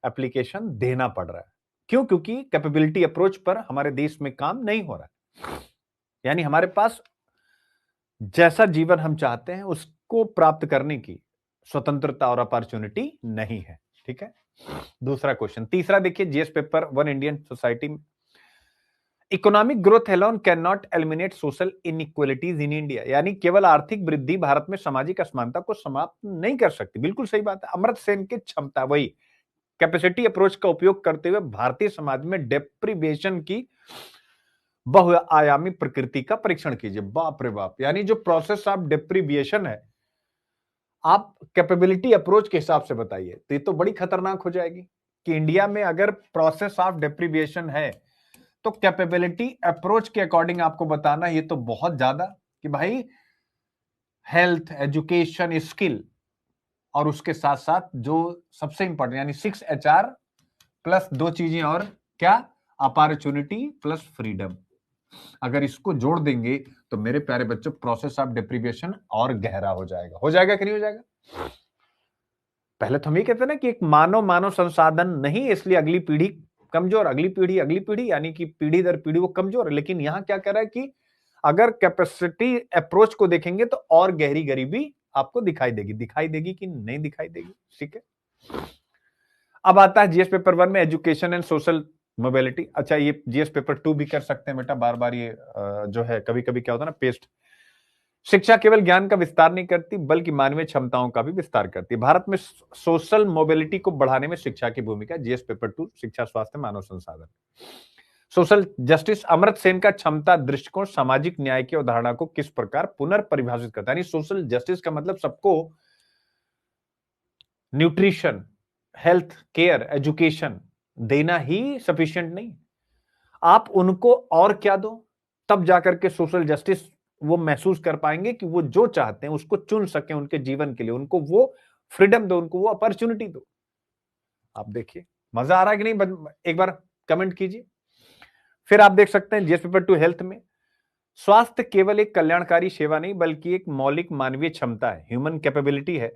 एप्लीकेशन देना पड़ रहा है। क्यों? क्योंकि कैपेबिलिटी अप्रोच पर हमारे देश में काम नहीं हो रहा है, यानी हमारे पास जैसा जीवन हम चाहते हैं उसको प्राप्त करने की स्वतंत्रता और अपॉर्चुनिटी नहीं है। ठीक है, दूसरा क्वेश्चन। तीसरा देखिए जीएस पेपर 1 इंडियन सोसाइटी में, economic growth alone can not eliminate social inequalities in India, यानी केवल आर्थिक वृद्धि भारत में सामाजिक असमानता को समाप्त नहीं कर सकती। बिल्कुल सही बात है। अमर्त्य सेन की क्षमता, वही कैपेसिटी अप्रोच का उपयोग करते हुए भारतीय समाज में डेप्रिवेशन की बहुआयामी प्रकृति का परीक्षण कीजिए। बाप रे बाप, यानी जो प्रोसेस ऑफ डेप्रिविएशन है आप कैपेबिलिटी अप्रोच के हिसाब से बताइए, तो ये तो बड़ी खतरनाक हो जाएगी कि इंडिया में अगर प्रोसेस ऑफ डेप्रिविएशन है तो कैपेबिलिटी अप्रोच के अकॉर्डिंग आपको बताना, ये तो बहुत ज्यादा कि भाई हेल्थ, एजुकेशन, स्किल और उसके साथ साथ जो सबसे इंपॉर्टेंट यानी 6HR प्लस दो चीजें और क्या, अपॉर्चुनिटी प्लस फ्रीडम, अगर इसको जोड़ देंगे तो मेरे प्यारे बच्चों प्रोसेस ऑफ डेप्रिविएशन और गहरा हो जाएगा। हो जाएगा कि नहीं हो जाएगा? पहले तो हम ये कहते हैं ना कि एक मानव संसाधन नहीं, इसलिए अगली पीढ़ी कमजोर, अगली पीढ़ी यानी कि पीढ़ी दर पीढ़ी वो कमजोर है। लेकिन यहां क्या कह रहा है कि अगर कैपेसिटी अप्रोच को देखेंगे तो और गहरी गरीबी आपको दिखाई देगी कि नहीं दिखाई देगी। ठीक है, अब आता है जीएस पेपर 1 में एजुकेशन एंड सोशल मोबिलिटी। अच्छा, ये जीएस पेपर 2 भी कर सकते हैं बेटा, बार बार ये जो है कभी कभी क्या होता है ना पेस्ट। शिक्षा केवल ज्ञान का विस्तार नहीं करती बल्कि मानवीय क्षमताओं का भी विस्तार करती है। भारत में सोशल मोबिलिटी को बढ़ाने में शिक्षा की भूमिका। जीएस पेपर 2 शिक्षा, स्वास्थ्य, मानव संसाधन। सोशल जस्टिस, अमर्त्य सेन का क्षमता दृष्टिकोण सामाजिक न्याय की अवधारणा को किस प्रकार पुनर्परिभाषित करता है। यानी सोशल जस्टिस का मतलब सबको न्यूट्रिशन, हेल्थ केयर, एजुकेशन देना ही सफिशिएंट नहीं, आप उनको और क्या दो, तब जाकर के सोशल जस्टिस वो महसूस कर पाएंगे कि वो जो चाहते हैं उसको चुन सकें उनके जीवन के लिए, उनको वो फ्रीडम दो, उनको वो अपॉर्चुनिटी दो। आप देखिए मजा आ रहा है कि नहीं, एक बार कमेंट कीजिए। फिर आप देख सकते हैं जीएस पेपर 2 हेल्थ में, स्वास्थ्य केवल एक कल्याणकारी सेवा नहीं बल्कि एक मौलिक मानवीय क्षमता है, ह्यूमन कैपेबिलिटी है।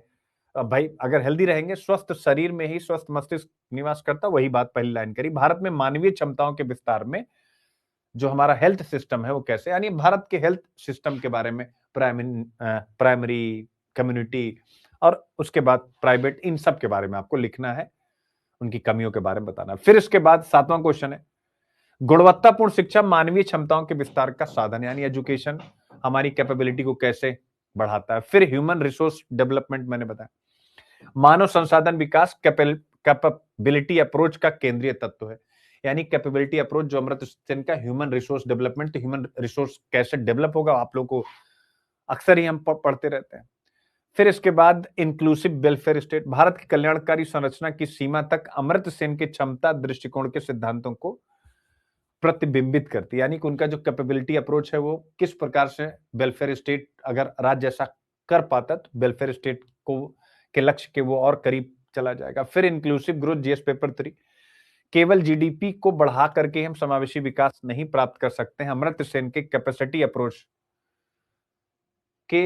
अब भाई अगर हेल्दी रहेंगे, स्वस्थ शरीर में ही स्वस्थ मस्तिष्क निवास करता, वही बात पहली लाइन करी। भारत में मानवीय क्षमताओं के विस्तार में जो हमारा हेल्थ सिस्टम है वो कैसे, यानी भारत के हेल्थ सिस्टम के बारे में प्राइमरी, कम्युनिटी और उसके बाद प्राइवेट, इन सब के बारे में आपको लिखना है, उनकी कमियों के बारे में बताना है। फिर इसके बाद 7वां क्वेश्चन है, गुणवत्तापूर्ण शिक्षा मानवीय क्षमताओं के विस्तार का साधन, यानी एजुकेशन हमारी कैपेबिलिटी को कैसे बढ़ाता है। फिर ह्यूमन रिसोर्स डेवलपमेंट, मैंने बताया मानव संसाधन विकास कैपेबिलिटी अप्रोच का केंद्रीय तत्व है, यानी कैपेबिलिटी अप्रोच जो अमर्त्य सेन का human resource development, human resource कैसे डेवलप होगा आप लोगों को अक्सर ही हम पढ़ते रहते हैं। फिर इसके बाद इंक्लूसिव वेलफेयर स्टेट, भारत की कल्याणकारी संरचना की सीमा तक अमर्त्य सेन के क्षमता दृष्टिकोण के सिद्धांतों को प्रतिबिंबित करती है, यानी कि उनका जो कैपेबिलिटी अप्रोच है वो किस प्रकार से वेलफेयर स्टेट, अगर राज्य ऐसा कर पाता तो वेलफेयर स्टेट को के लक्ष्य के वो और करीब चला जाएगा। फिर इंक्लूसिव ग्रोथ, जीएस पेपर 3, केवल जीडीपी को बढ़ा करके हम समावेशी विकास नहीं प्राप्त कर सकते हैं, अमर्त्य सेन के कैपेसिटी अप्रोच के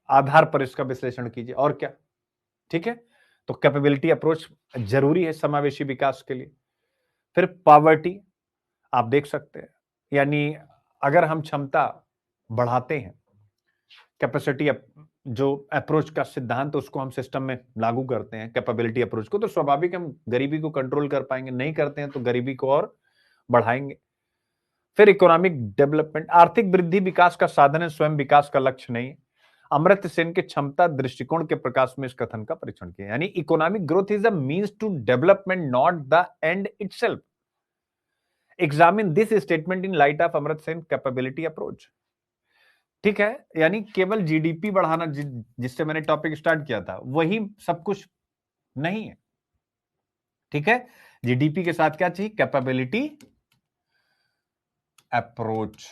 आधार पर इसका विश्लेषण कीजिए और क्या। ठीक है, तो कैपेबिलिटी अप्रोच जरूरी है समावेशी विकास के लिए। फिर पॉवर्टी आप देख सकते हैं, यानी अगर हम क्षमता बढ़ाते हैं, कैपेसिटी जो अप्रोच का सिद्धांत उसको हम सिस्टम में लागू करते हैं, कैपेबिलिटी अप्रोच को, तो स्वाभाविक हम गरीबी को कंट्रोल कर पाएंगे, नहीं करते हैं तो गरीबी को और बढ़ाएंगे। फिर इकोनॉमिक डेवलपमेंट, आर्थिक वृद्धि विकास का साधन है, स्वयं विकास का लक्ष्य नहीं है। अमर्त्य सेन के क्षमता दृष्टिकोण के प्रकाश में इस कथन का परीक्षण किया, यानी economic growth is a means to development not the end itself. Examine this statement in light of Amartya Sen capability approach. ठीक है, यानी केवल जीडीपी बढ़ाना जिससे मैंने टॉपिक स्टार्ट किया था वही सब कुछ नहीं है। ठीक है, जीडीपी के साथ क्या चाहिए, कैपेबिलिटी अप्रोच,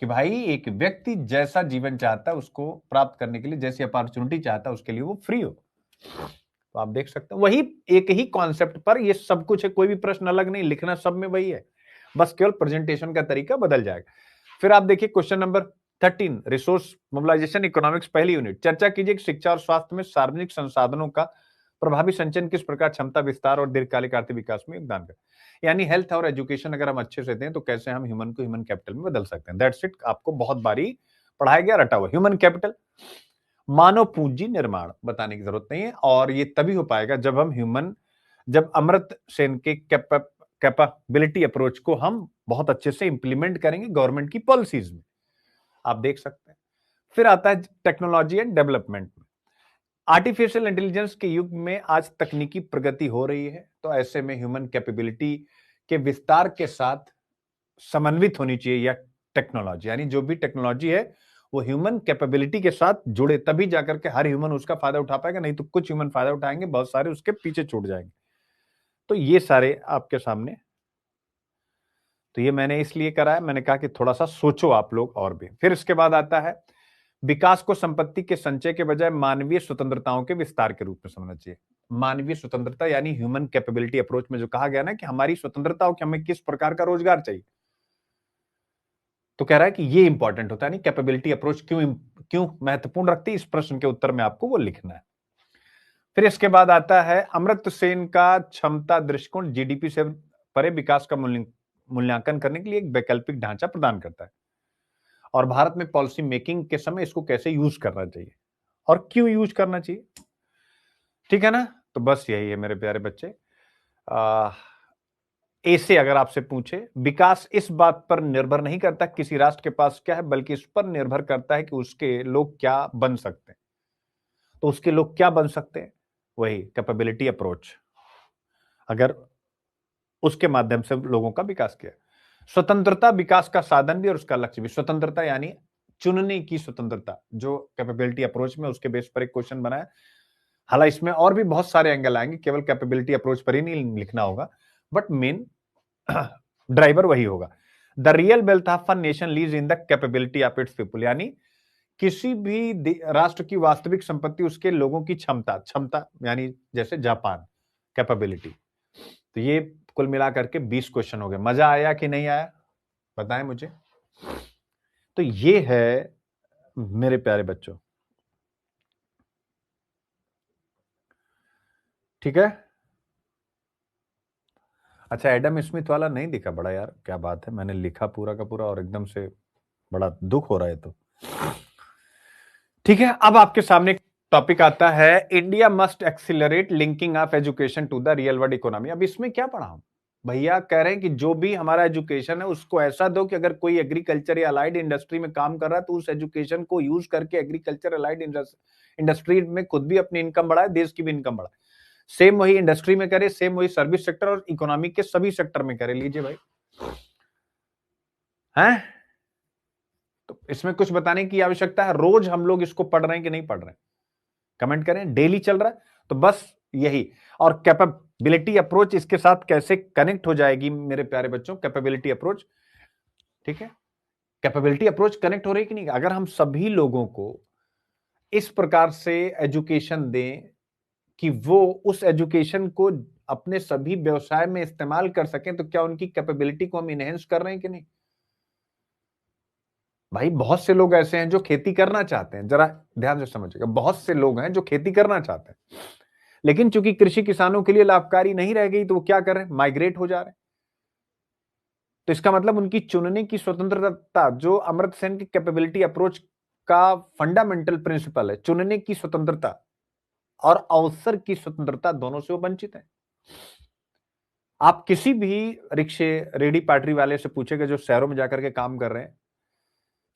कि भाई एक व्यक्ति जैसा जीवन चाहता है उसको प्राप्त करने के लिए, जैसी अपॉर्चुनिटी चाहता है उसके लिए वो फ्री हो। तो आप देख सकते हैं वही एक ही कॉन्सेप्ट पर ये सब कुछ है, कोई भी प्रश्न अलग नहीं, लिखना सब में वही है, बस केवल प्रेजेंटेशन का तरीका बदल जाएगा। फिर आप देखिए question number 13, resource mobilisation economics, पहली यूनिट, चर्चा कीजिए कि शिक्षा और स्वास्थ्य में सार्वजनिक संसाधनों का प्रभावी संचयन किस प्रकार क्षमता विस्तार और दीर्घकालिक आर्थिक विकास में योगदान करे, यानी हेल्थ और एजुकेशन अगर हम अच्छे से दें तो कैसे हम ह्यूमन को ह्यूमन कैपिटल में बदल सकते हैं। दैट्स इट, आपको बहुत बारी पढ़ाया गया, रटा हुआ ह्यूमन कैपिटल। मानव पूंजी निर्माण बताने की जरूरत नहीं है, और ये तभी हो पाएगा जब अमर्त्य सेन के कैपेबिलिटी अप्रोच को हम बहुत अच्छे से इंप्लीमेंट करेंगे गवर्नमेंट की पॉलिसीज में। आप देख सकते हैं। फिर आता है टेक्नोलॉजी एंड डेवलपमेंट में। आर्टिफिशियल इंटेलिजेंस के युग में आज तकनीकी प्रगति हो रही है, तो ऐसे में ह्यूमन कैपेबिलिटी के विस्तार के साथ समन्वित होनी चाहिए या टेक्नोलॉजी, यानी जो भी टेक्नोलॉजी है वो ह्यूमन कैपेबिलिटी के साथ जुड़े, तभी जाकर के हर ह्यूमन उसका फायदा उठा पाएगा, नहीं तो कुछ ह्यूमन फायदा उठाएंगे, बहुत सारे उसके पीछे छूट जाएंगे। तो ये सारे आपके सामने, तो ये मैंने इसलिए करा है, मैंने कहा कि थोड़ा सा सोचो आप लोग और भी। फिर इसके बाद आता है विकास को संपत्ति के संचय के बजाय मानवीय स्वतंत्रताओं के विस्तार के रूप में समझना चाहिए। मानवीय स्वतंत्रता यानी ह्यूमन कैपेबिलिटी अप्रोच में जो कहा गया ना कि हमारी स्वतंत्रता हो कि हमें किस प्रकार का रोजगार चाहिए, तो कह रहा है कि ये इंपॉर्टेंट होता है। नहीं, कैपेबिलिटी अप्रोच क्यों क्यों महत्वपूर्ण रखती है, इस प्रश्न के उत्तर में आपको वो लिखना है। फिर इसके बाद आता है अमर्त्य सेन का क्षमता दृष्टिकोण जीडीपी से परे विकास का मूल्यांकन करने के लिए एक वैकल्पिक ढांचा प्रदान करता है, और भारत में पॉलिसी मेकिंग के समय इसको कैसे यूज करना चाहिए और क्यों यूज करना चाहिए। ठीक है ना, तो बस यही है मेरे प्यारे बच्चे। ऐसे अगर आपसे पूछे, विकास इस बात पर निर्भर नहीं करता किसी राष्ट्र के पास क्या है, बल्कि इस पर निर्भर करता है कि उसके लोग क्या बन सकते हैं। तो उसके लोग क्या बन सकते हैं, वही कैपेबिलिटी अप्रोच, अगर उसके माध्यम से लोगों का विकास किया। स्वतंत्रता विकास का साधन भी और उसका लक्ष्य भी। स्वतंत्रता यानी चुनने की स्वतंत्रता, जो कैपेबिलिटी अप्रोच में उसके बेस पर एक क्वेश्चन बनाया। हालांकि इसमें और भी बहुत सारे एंगल आएंगे, केवल कैपेबिलिटी अप्रोच पर ही नहीं लिखना होगा, बट मेन ड्राइवर वही होगा। The real wealth of a nation lease in the capability of its people, यानी किसी भी राष्ट्र की वास्तविक संपत्ति उसके लोगों की क्षमता, क्षमता यानी जैसे जापान कैपेबिलिटी। तो ये कुल मिलाकर के 20 क्वेश्चन हो गए। मजा आया कि नहीं आया, बताएं मुझे। तो ये है मेरे प्यारे बच्चों, ठीक है। अच्छा, एडम स्मिथ वाला नहीं दिखा, बड़ा यार क्या बात है, मैंने लिखा पूरा का पूरा और एकदम से बड़ा दुख हो रहा है। तो ठीक है, अब आपके सामने टॉपिक आता है India must accelerate linking of education to the real world economy. अब इसमें क्या पढ़ा हूं भैया, कह रहे हैं कि जो भी हमारा एजुकेशन है उसको ऐसा दो कि अगर कोई एग्रीकल्चर या अलाइड इंडस्ट्री में काम कर रहा है तो उस एजुकेशन को यूज करके एग्रीकल्चर अलाइड इंडस्ट्री में खुद भी अपनी इनकम बढ़ाए, देश की भी इनकम बढ़ाए। सेम वही इंडस्ट्री में करे, सेम वही सर्विस सेक्टर और इकोनॉमी के सभी सेक्टर में करे। लीजिए भाई, हैं? तो इसमें कुछ बताने की आवश्यकता है? रोज हम लोग इसको पढ़ रहे हैं कि नहीं पढ़ रहे हैं, कमेंट करें। डेली चल रहा है, तो बस यही। और कैपेबिलिटी अप्रोच इसके साथ कैसे कनेक्ट हो जाएगी मेरे प्यारे बच्चों, कैपेबिलिटी अप्रोच, ठीक है। कैपेबिलिटी अप्रोच कनेक्ट हो रही कि नहीं, अगर हम सभी लोगों को इस प्रकार से एजुकेशन दें कि वो उस एजुकेशन को अपने सभी व्यवसाय में इस्तेमाल कर सकें, तो क्या उनकी कैपेबिलिटी को हम इनहेंस कर रहे हैं कि नहीं। भाई बहुत से लोग ऐसे हैं जो खेती करना चाहते हैं, जरा ध्यान से समझिएगा, बहुत से लोग हैं जो खेती करना चाहते हैं, लेकिन चूंकि कृषि किसानों के लिए लाभकारी नहीं रह गई, तो वो क्या कर रहे हैं, माइग्रेट हो जा रहे हैं। तो इसका मतलब उनकी चुनने की स्वतंत्रता, जो अमर्त्य सेन की कैपेबिलिटी अप्रोच का फंडामेंटल प्रिंसिपल है, चुनने की स्वतंत्रता और अवसर की स्वतंत्रता, दोनों से वो वंचित है। आप किसी भी रिक्शे रेडी पाटरी वाले से पूछेगा जो शहरों में जाकर के काम कर रहे हैं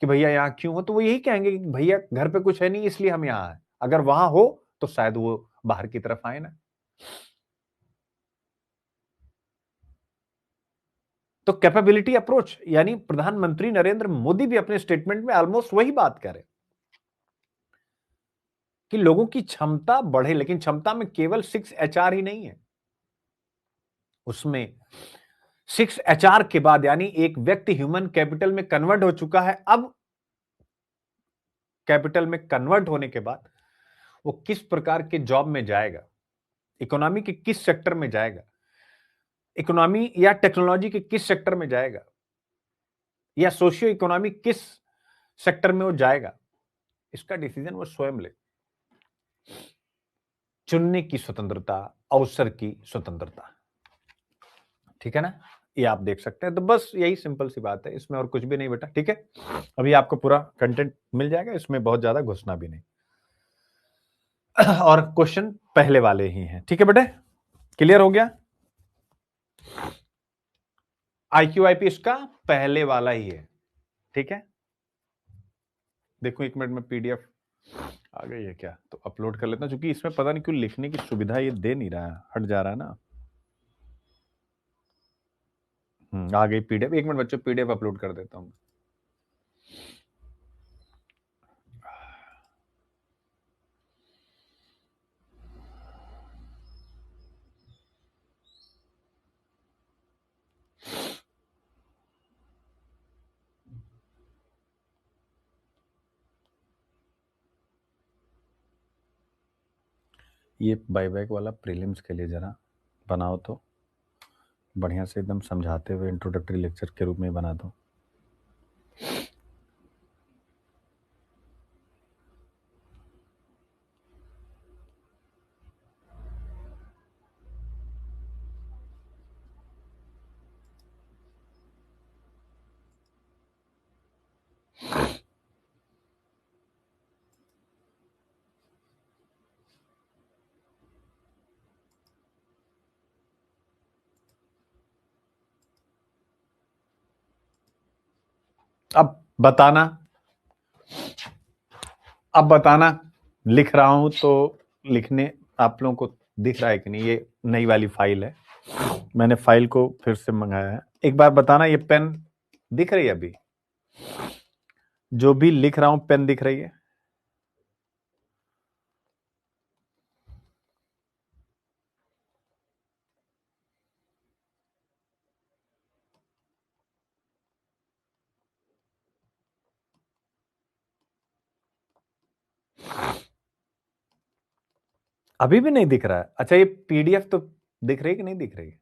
कि भैया यहाँ क्यों हो, तो वो यही कहेंगे कि भैया घर पे कुछ है नहीं इसलिए हम यहाँ आए, अगर वहां हो तो शायद वो बाहर की तरफ आए ना। तो कैपेबिलिटी अप्रोच यानी प्रधानमंत्री नरेंद्र मोदी भी अपने स्टेटमेंट में ऑलमोस्ट वही बात कर रहे हैं कि लोगों की क्षमता बढ़े, लेकिन क्षमता में केवल 6HR ही नहीं है, उसमें 6HR के बाद यानी एक व्यक्ति ह्यूमन कैपिटल में कन्वर्ट हो चुका है, अब कैपिटल में कन्वर्ट होने के बाद वो किस प्रकार के जॉब में जाएगा, इकोनॉमी के किस सेक्टर में जाएगा, इकोनॉमी या टेक्नोलॉजी के किस सेक्टर में जाएगा, या सोशियो इकोनॉमी किस सेक्टर में वो जाएगा, इसका डिसीजन वो स्वयं ले। चुनने की स्वतंत्रता, अवसर की स्वतंत्रता, ठीक है ना, ये आप देख सकते हैं। तो बस यही सिंपल सी बात है, इसमें और कुछ भी नहीं बेटा, ठीक है। अभी आपको पूरा कंटेंट मिल जाएगा, इसमें बहुत ज्यादा घुसना भी नहीं। और क्वेश्चन पहले वाले ही हैं। ठीक है बेटे, क्लियर हो गया? IQIP इसका पहले वाला ही है। ठीक है, देखो एक मिनट में PDF आ गई है क्या, तो अपलोड कर लेता हूं, क्योंकि इसमें पता नहीं क्यों लिखने की सुविधा ये दे नहीं रहा है, हट जा रहा है ना। आ गई PDF। एक मिनट बच्चों, PDF अपलोड कर देता हूं। ये बाईबैक वाला प्रीलिम्स के लिए जरा बनाओ तो बढ़िया से, एकदम समझाते हुए इंट्रोडक्टरी लेक्चर के रूप में बना दो। अब बताना, लिख रहा हूं तो लिखने आप लोगों को दिख रहा है कि नहीं? ये नई वाली फाइल है, मैंने फाइल को फिर से मंगाया है। एक बार बताना, ये पेन दिख रही है? अभी जो भी लिख रहा हूं पेन दिख रही है? अभी भी नहीं दिख रहा है? अच्छा, ये PDF तो दिख रही है कि नहीं दिख रही है?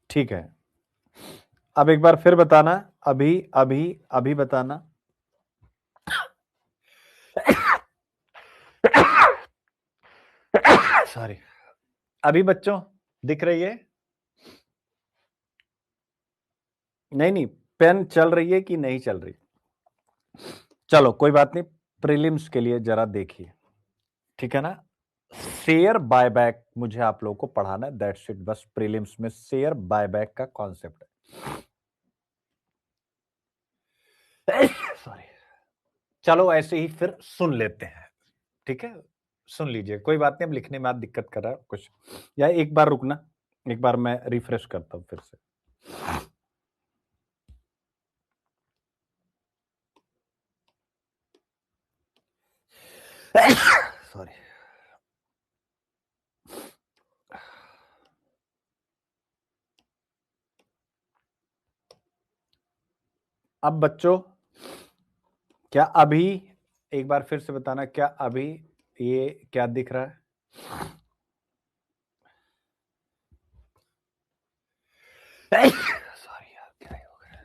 ठीक है, अब एक बार फिर बताना, अभी अभी अभी बताना। सॉरी, अभी बच्चों दिख रही है? नहीं नहीं, पेन चल रही है कि नहीं चल रही? चलो कोई बात नहीं, प्रीलिम्स के लिए जरा देखिए, ठीक है ना? शेयर बायबैक मुझे आप लोगों को पढ़ाना है, दैट्स इट। बस प्रीलिम्स में शेयर बायबैक का कॉन्सेप्ट है। सॉरी, चलो ऐसे ही फिर सुन लेते हैं, ठीक है? सुन लीजिए, कोई बात नहीं। अब लिखने में आप दिक्कत कर रहा है कुछ, या एक बार रुकना, एक बार मैं रिफ्रेश करता हूं फिर से। सॉरी, अब बच्चों क्या अभी, एक बार फिर से बताना, क्या अभी ये क्या दिख रहा है? सॉरी यार, क्या हो गया?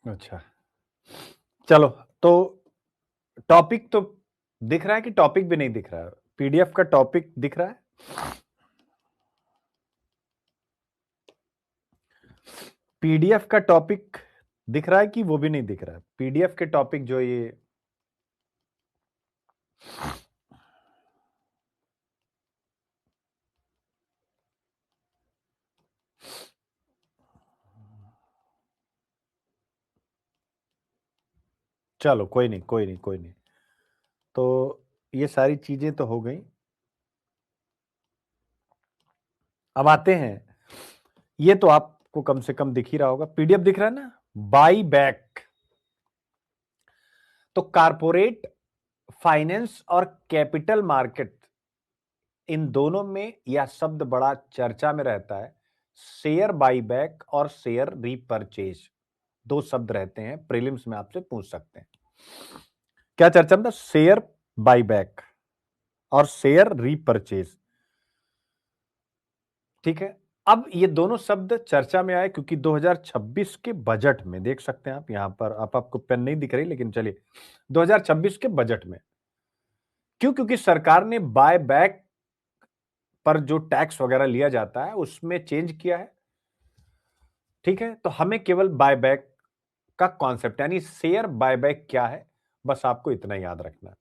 अच्छा, चलो, तो टॉपिक तो दिख रहा है कि टॉपिक भी नहीं दिख रहा है? PDF का टॉपिक दिख रहा है? PDF का टॉपिक दिख रहा है कि वो भी नहीं दिख रहा है? PDF के टॉपिक जो ये, चलो कोई नहीं, कोई नहीं, कोई नहीं। तो ये सारी चीजें तो हो गई, अब आते हैं, ये तो आपको कम से कम दिख ही रहा होगा, PDF दिख रहा है ना? बाई बैक, तो कारपोरेट फाइनेंस और कैपिटल मार्केट, इन दोनों में यह शब्द बड़ा चर्चा में रहता है, शेयर बाईबैक और शेयर रीपरचेज। दो शब्द रहते हैं, प्रीलिम्स में आपसे पूछ सकते हैं। क्या चर्चा में था? शेयर बायबैक और शेयर रीपरचेज। ठीक है, अब ये दोनों शब्द चर्चा में आए क्योंकि 2026 के बजट में देख सकते हैं आप यहां पर, आपको पेन नहीं दिख रही लेकिन चलिए, 2026 के बजट में क्यों? क्योंकि सरकार ने बाय बैक पर जो टैक्स वगैरह लिया जाता है उसमें चेंज किया है। ठीक है, तो हमें केवल बाय बैक का कॉन्सेप्ट यानी शेयर बाय बैक क्या है, बस आपको इतना याद रखना है।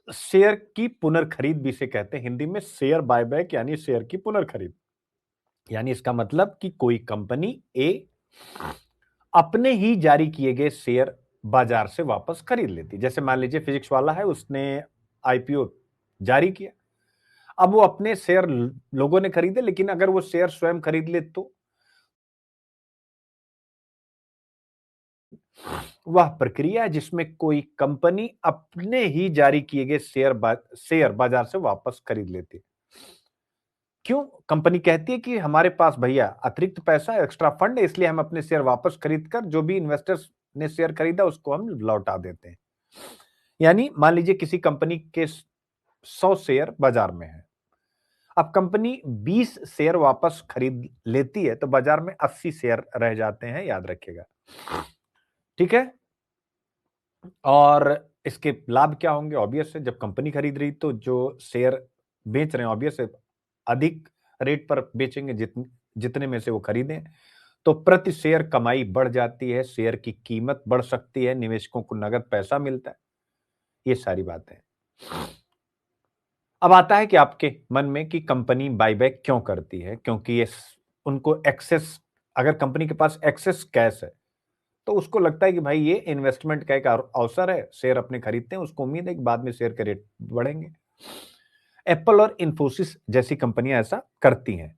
शेयर की पुनर्खरीद भी इसे कहते हैं हिंदी में, शेयर बायबैक यानी शेयर की पुनर्खरीद। यानी इसका मतलब कि कोई कंपनी ए अपने ही जारी किए गए शेयर बाजार से वापस खरीद लेती। जैसे मान लीजिए फिजिक्स वाला है, उसने आईपीओ जारी किया, अब वो अपने शेयर लोगों ने खरीदे, लेकिन अगर वो शेयर स्वयं खरीद ले तो वह प्रक्रिया है जिसमें कोई कंपनी अपने ही जारी किए गए शेयर बाजार से वापस खरीद लेती। क्यों? कंपनी कहती है कि हमारे पास भैया अतिरिक्त पैसा है, एक्स्ट्रा फंड है, इसलिए हम अपने शेयर वापस खरीद कर जो भी इन्वेस्टर्स ने शेयर खरीदा उसको हम लौटा देते हैं। यानी मान लीजिए किसी कंपनी के 100 शेयर बाजार में है, अब कंपनी 20 शेयर वापस खरीद लेती है तो बाजार में 80 शेयर रह जाते हैं, याद रखिएगा। ठीक है, और इसके लाभ क्या होंगे? ऑब्वियस है, जब कंपनी खरीद रही तो जो शेयर बेच रहे हैं ऑब्वियस है अधिक रेट पर बेचेंगे, जितने में से वो खरीदें, तो प्रति शेयर कमाई बढ़ जाती है, शेयर की कीमत बढ़ सकती है, निवेशकों को नगद पैसा मिलता है। ये सारी बातें। अब आता है कि आपके मन में कि कंपनी बायबैक क्यों करती है? क्योंकि ये उनको एक्सेस, अगर कंपनी के पास एक्सेस कैश है तो उसको लगता है कि भाई ये इन्वेस्टमेंट का एक अवसर है, शेयर अपने खरीदते हैं, उसको उम्मीद है कि बाद में शेयर के रेट बढ़ेंगे। एप्पल और इन्फोसिस जैसी कंपनियां ऐसा करती हैं।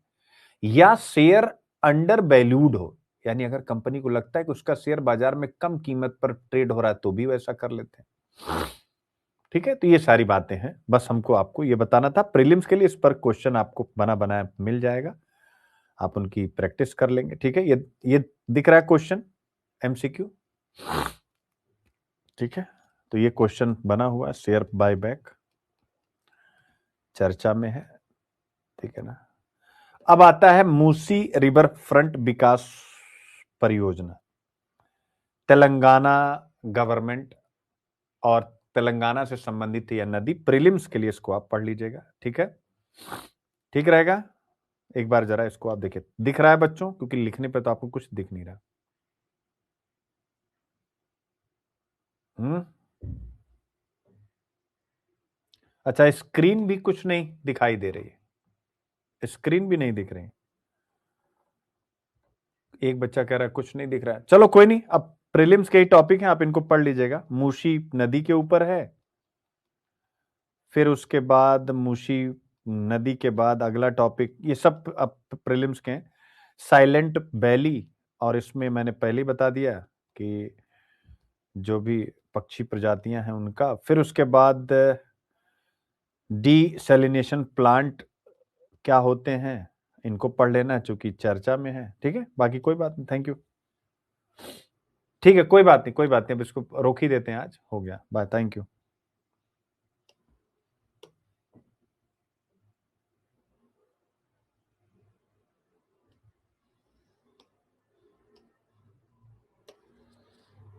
या शेयर अंडर वैल्यूड हो, यानी अगर कंपनी को लगता है कि उसका शेयर बाजार में कम कीमत पर ट्रेड हो रहा है तो भी वैसा कर लेते हैं। ठीक है, तो ये सारी बातें हैं, बस हमको आपको ये बताना था। प्रीलिम्स के लिए इस पर क्वेश्चन आपको बना बनाया मिल जाएगा, आप उनकी प्रैक्टिस कर लेंगे। ठीक है, ये दिख रहा है क्वेश्चन एमसीक्यू। ठीक है, तो ये क्वेश्चन बना हुआ है, शेयर बायबैक चर्चा में है। ठीक है ना। अब आता है मूसी रिवर फ्रंट विकास परियोजना, तेलंगाना गवर्नमेंट और तेलंगाना से संबंधित यह नदी। प्रीलिम्स के लिए इसको आप पढ़ लीजिएगा। ठीक है, ठीक रहेगा। एक बार जरा इसको आप देखिए, दिख रहा है बच्चों? क्योंकि लिखने पे तो आपको कुछ दिख नहीं रहा। अच्छा, स्क्रीन भी कुछ नहीं दिखाई दे रही है, स्क्रीन भी नहीं दिख रही। एक बच्चा कह रहा है कुछ नहीं दिख रहा है। चलो कोई नहीं, अब प्रीलिम्स के ही टॉपिक हैं, आप इनको पढ़ लीजिएगा। मूसी नदी के ऊपर है, फिर उसके बाद मूसी नदी के बाद अगला टॉपिक, ये सब अब प्रीलिम्स के हैं, साइलेंट वैली। और इसमें मैंने पहले ही बता दिया कि जो भी पक्षी प्रजातियां हैं उनका। फिर उसके बाद डीसैलिनेशन प्लांट क्या होते हैं, इनको पढ़ लेना चूंकि चर्चा में है। ठीक है, बाकी कोई बात नहीं, थैंक यू। ठीक है, कोई बात नहीं, कोई बात नहीं, अब इसको रोक ही देते हैं, आज हो गया, बाय, थैंक यू।